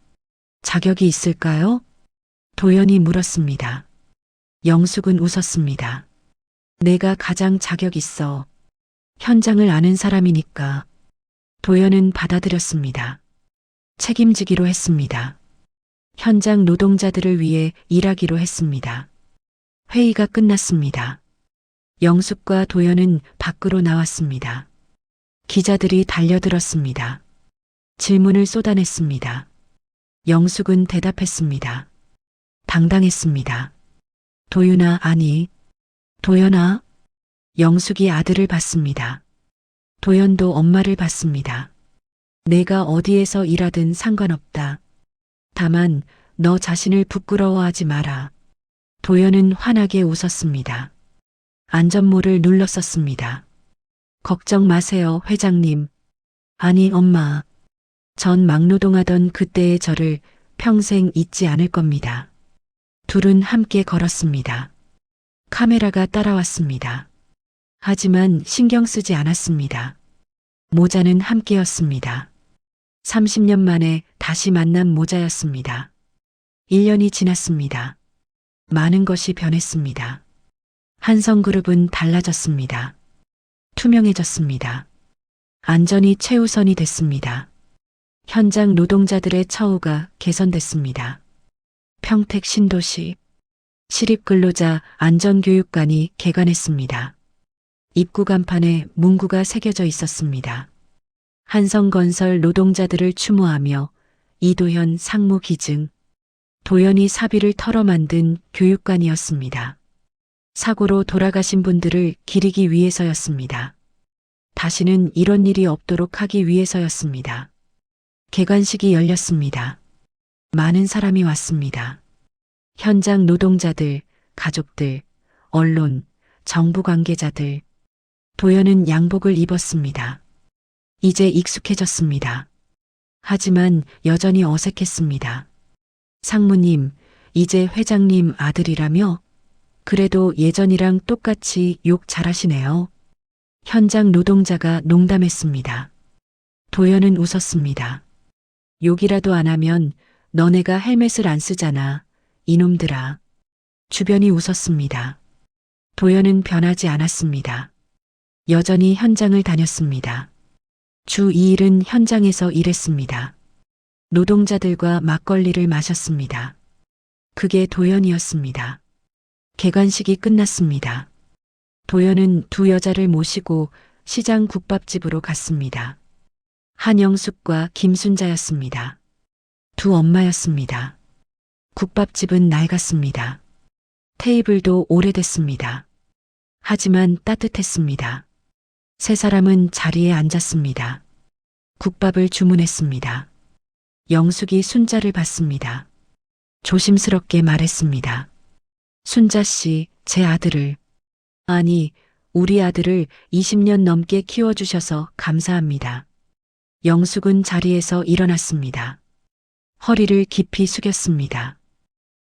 자격이 있을까요? 도연이 물었습니다. 영숙은 웃었습니다. 내가 가장 자격 있어. 현장을 아는 사람이니까. 도연은 받아들였습니다. 책임지기로 했습니다. 현장 노동자들을 위해 일하기로 했습니다. 회의가 끝났습니다. 영숙과 도연은 밖으로 나왔습니다. 기자들이 달려들었습니다. 질문을 쏟아냈습니다. 영숙은 대답했습니다. 당당했습니다. 도윤아, 아니, 도연아. 영숙이 아들을 봤습니다. 도연도 엄마를 봤습니다. 내가 어디에서 일하든 상관없다. 다만 너 자신을 부끄러워하지 마라. 도연은 환하게 웃었습니다. 안전모를 눌렀었습니다. 걱정 마세요, 회장님. 아니, 엄마. 전 막노동하던 그때의 저를 평생 잊지 않을 겁니다. 둘은 함께 걸었습니다. 카메라가 따라왔습니다. 하지만 신경 쓰지 않았습니다. 모자는 함께였습니다. 30년 만에 다시 만난 모자였습니다. 1년이 지났습니다. 많은 것이 변했습니다. 한성그룹은 달라졌습니다. 투명해졌습니다. 안전이 최우선이 됐습니다. 현장 노동자들의 처우가 개선됐습니다. 평택 신도시 시립근로자 안전교육관이 개관했습니다. 입구 간판에 문구가 새겨져 있었습니다. 한성건설 노동자들을 추모하며 이도현 상무 기증. 도연이 사비를 털어 만든 교육관이었습니다. 사고로 돌아가신 분들을 기리기 위해서였습니다. 다시는 이런 일이 없도록 하기 위해서였습니다. 개관식이 열렸습니다. 많은 사람이 왔습니다. 현장 노동자들, 가족들, 언론, 정부 관계자들. 도연은 양복을 입었습니다. 이제 익숙해졌습니다. 하지만 여전히 어색했습니다. 상무님, 이제 회장님 아들이라며? 그래도 예전이랑 똑같이 욕 잘하시네요. 현장 노동자가 농담했습니다. 도연은 웃었습니다. 욕이라도 안 하면 너네가 헬멧을 안 쓰잖아. 이놈들아. 주변이 웃었습니다. 도연은 변하지 않았습니다. 여전히 현장을 다녔습니다. 주 2일은 현장에서 일했습니다. 노동자들과 막걸리를 마셨습니다. 그게 도연이었습니다. 개관식이 끝났습니다. 도연은 두 여자를 모시고 시장 국밥집으로 갔습니다. 한영숙과 김순자였습니다. 두 엄마였습니다. 국밥집은 낡았습니다. 테이블도 오래됐습니다. 하지만 따뜻했습니다. 세 사람은 자리에 앉았습니다. 국밥을 주문했습니다. 영숙이 순자를 봤습니다. 조심스럽게 말했습니다. 순자 씨, 제 아들을, 아니, 우리 아들을 20년 넘게 키워주셔서 감사합니다. 영숙은 자리에서 일어났습니다. 허리를 깊이 숙였습니다.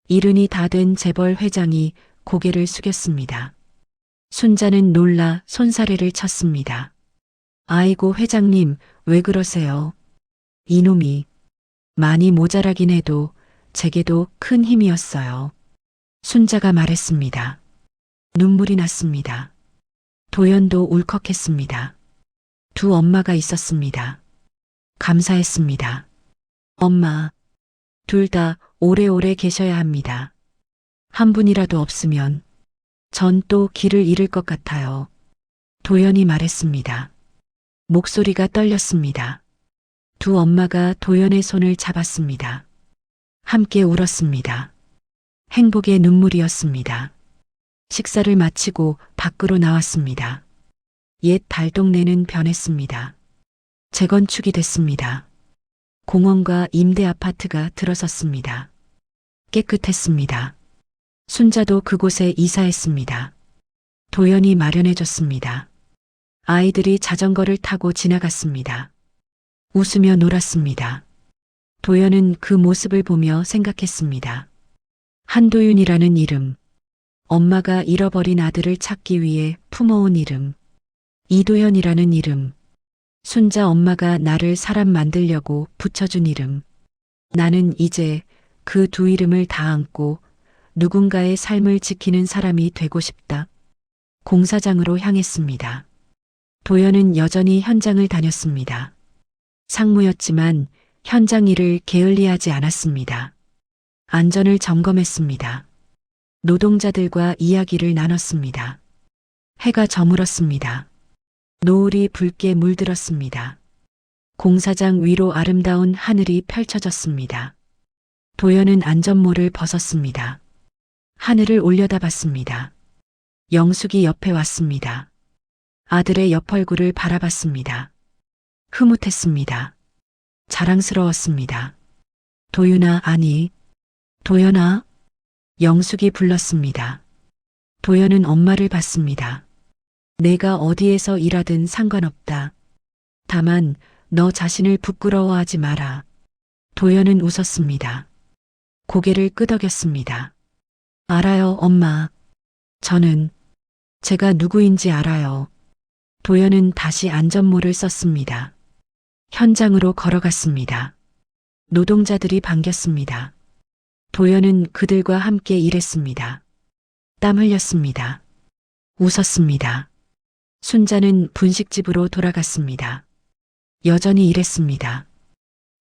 이른이 다 된 재벌 회장이 고개를 숙였습니다. 순자는 놀라 손사래를 쳤습니다. 아이고 회장님, 왜 그러세요? 이놈이 많이 모자라긴 해도 제게도 큰 힘이었어요. 순자가 말했습니다. 눈물이 났습니다. 도연도 울컥했습니다. 두 엄마가 있었습니다. 감사했습니다. 엄마, 둘 다 오래오래 계셔야 합니다. 한 분이라도 없으면 전 또 길을 잃을 것 같아요. 도연이 말했습니다. 목소리가 떨렸습니다. 두 엄마가 도연의 손을 잡았습니다. 함께 울었습니다. 행복의 눈물이었습니다. 식사를 마치고 밖으로 나왔습니다. 옛 달동네는 변했습니다. 재건축이 됐습니다. 공원과 임대 아파트가 들어섰습니다. 깨끗했습니다. 순자도 그곳에 이사했습니다. 도연이 마련해줬습니다. 아이들이 자전거를 타고 지나갔습니다. 웃으며 놀았습니다. 도연은 그 모습을 보며 생각했습니다. 한도윤이라는 이름, 엄마가 잃어버린 아들을 찾기 위해 품어온 이름, 이도연이라는 이름, 순자 엄마가 나를 사람 만들려고 붙여준 이름. 나는 이제 그 두 이름을 다 안고 누군가의 삶을 지키는 사람이 되고 싶다. 공사장으로 향했습니다. 도연은 여전히 현장을 다녔습니다. 상무였지만 현장 일을 게을리하지 않았습니다. 안전을 점검했습니다. 노동자들과 이야기를 나눴습니다. 해가 저물었습니다. 노을이 붉게 물들었습니다. 공사장 위로 아름다운 하늘이 펼쳐졌습니다. 도연은 안전모를 벗었습니다. 하늘을 올려다봤습니다. 영숙이 옆에 왔습니다. 아들의 옆 얼굴을 바라봤습니다. 흐뭇했습니다. 자랑스러웠습니다. 도윤아, 아니, 도연아. 영숙이 불렀습니다. 도연은 엄마를 봤습니다. 내가 어디에서 일하든 상관없다. 다만 너 자신을 부끄러워하지 마라. 도연은 웃었습니다. 고개를 끄덕였습니다. 알아요, 엄마. 저는 제가 누구인지 알아요. 도연은 다시 안전모를 썼습니다. 현장으로 걸어갔습니다. 노동자들이 반겼습니다. 도연은 그들과 함께 일했습니다. 땀 흘렸습니다. 웃었습니다. 순자는 분식집으로 돌아갔습니다. 여전히 일했습니다.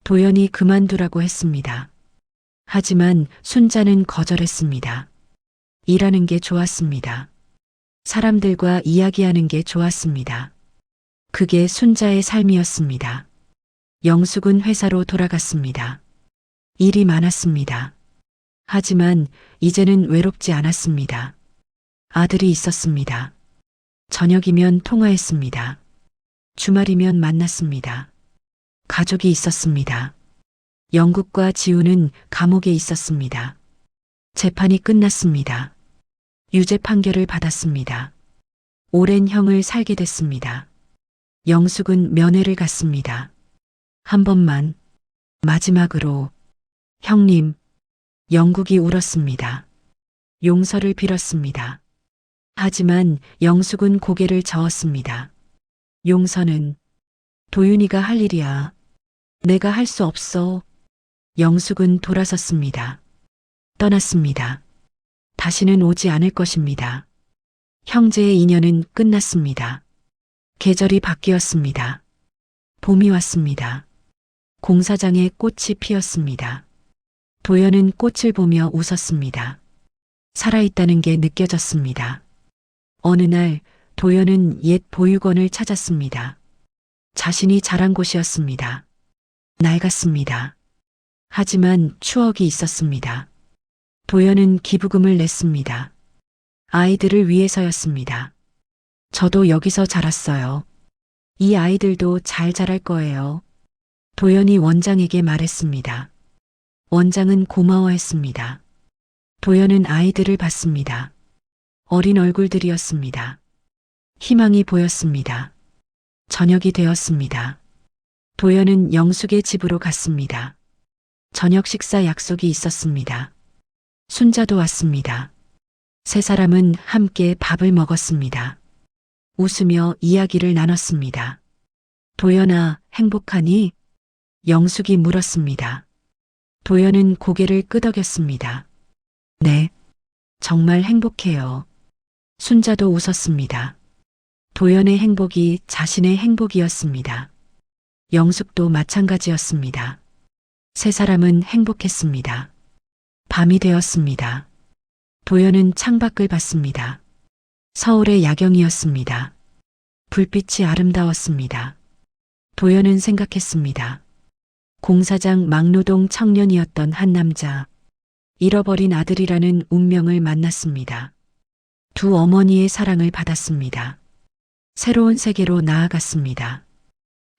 도연이 그만두라고 했습니다. 하지만 순자는 거절했습니다. 일하는 게 좋았습니다. 사람들과 이야기하는 게 좋았습니다. 그게 순자의 삶이었습니다. 영숙은 회사로 돌아갔습니다. 일이 많았습니다. 하지만 이제는 외롭지 않았습니다. 아들이 있었습니다. 저녁이면 통화했습니다. 주말이면 만났습니다. 가족이 있었습니다. 영국과 지우는 감옥에 있었습니다. 재판이 끝났습니다. 유죄 판결을 받았습니다. 오랜 형을 살게 됐습니다. 영숙은 면회를 갔습니다. 한 번만, 마지막으로, 형님, 영국이 울었습니다. 용서를 빌었습니다. 하지만 영숙은 고개를 저었습니다. 용서는 도윤이가 할 일이야. 내가 할 수 없어. 영숙은 돌아섰습니다. 떠났습니다. 다시는 오지 않을 것입니다. 형제의 인연은 끝났습니다. 계절이 바뀌었습니다. 봄이 왔습니다. 공사장에 꽃이 피었습니다. 도연은 꽃을 보며 웃었습니다. 살아있다는 게 느껴졌습니다. 어느 날 도연은 옛 보육원을 찾았습니다. 자신이 자란 곳이었습니다. 낡았습니다. 하지만 추억이 있었습니다. 도연은 기부금을 냈습니다. 아이들을 위해서였습니다. 저도 여기서 자랐어요. 이 아이들도 잘 자랄 거예요. 도연이 원장에게 말했습니다. 원장은 고마워했습니다. 도연은 아이들을 봤습니다. 어린 얼굴들이었습니다. 희망이 보였습니다. 저녁이 되었습니다. 도연은 영숙의 집으로 갔습니다. 저녁 식사 약속이 있었습니다. 순자도 왔습니다. 세 사람은 함께 밥을 먹었습니다. 웃으며 이야기를 나눴습니다. 도연아, 행복하니? 영숙이 물었습니다. 도연은 고개를 끄덕였습니다. 네, 정말 행복해요. 순자도 웃었습니다. 도연의 행복이 자신의 행복이었습니다. 영숙도 마찬가지였습니다. 세 사람은 행복했습니다. 밤이 되었습니다. 도연은 창밖을 봤습니다. 서울의 야경이었습니다. 불빛이 아름다웠습니다. 도연은 생각했습니다. 공사장 막노동 청년이었던 한 남자. 잃어버린 아들이라는 운명을 만났습니다. 두 어머니의 사랑을 받았습니다. 새로운 세계로 나아갔습니다.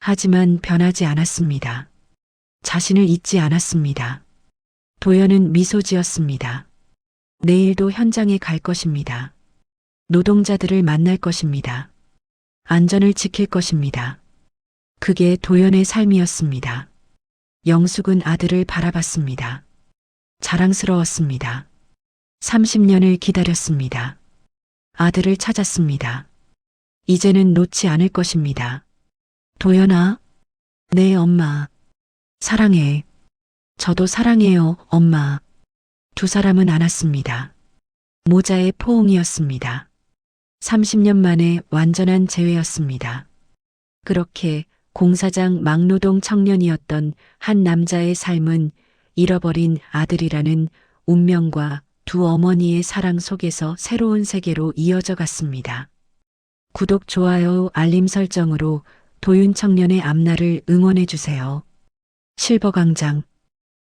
하지만 변하지 않았습니다. 자신을 잊지 않았습니다. 도연은 미소 지었습니다. 내일도 현장에 갈 것입니다. 노동자들을 만날 것입니다. 안전을 지킬 것입니다. 그게 도연의 삶이었습니다. 영숙은 아들을 바라봤습니다. 자랑스러웠습니다. 30년을 기다렸습니다. 아들을 찾았습니다. 이제는 놓지 않을 것입니다. 도연아, 네, 엄마. 사랑해. 저도 사랑해요, 엄마. 두 사람은 안았습니다. 모자의 포옹이었습니다. 30년 만에 완전한 재회였습니다. 그렇게 공사장 막노동 청년이었던 한 남자의 삶은 잃어버린 아들이라는 운명과 두 어머니의 사랑 속에서 새로운 세계로 이어져 갔습니다. 구독, 좋아요, 알림 설정으로 도윤 청년의 앞날을 응원해 주세요. 실버광장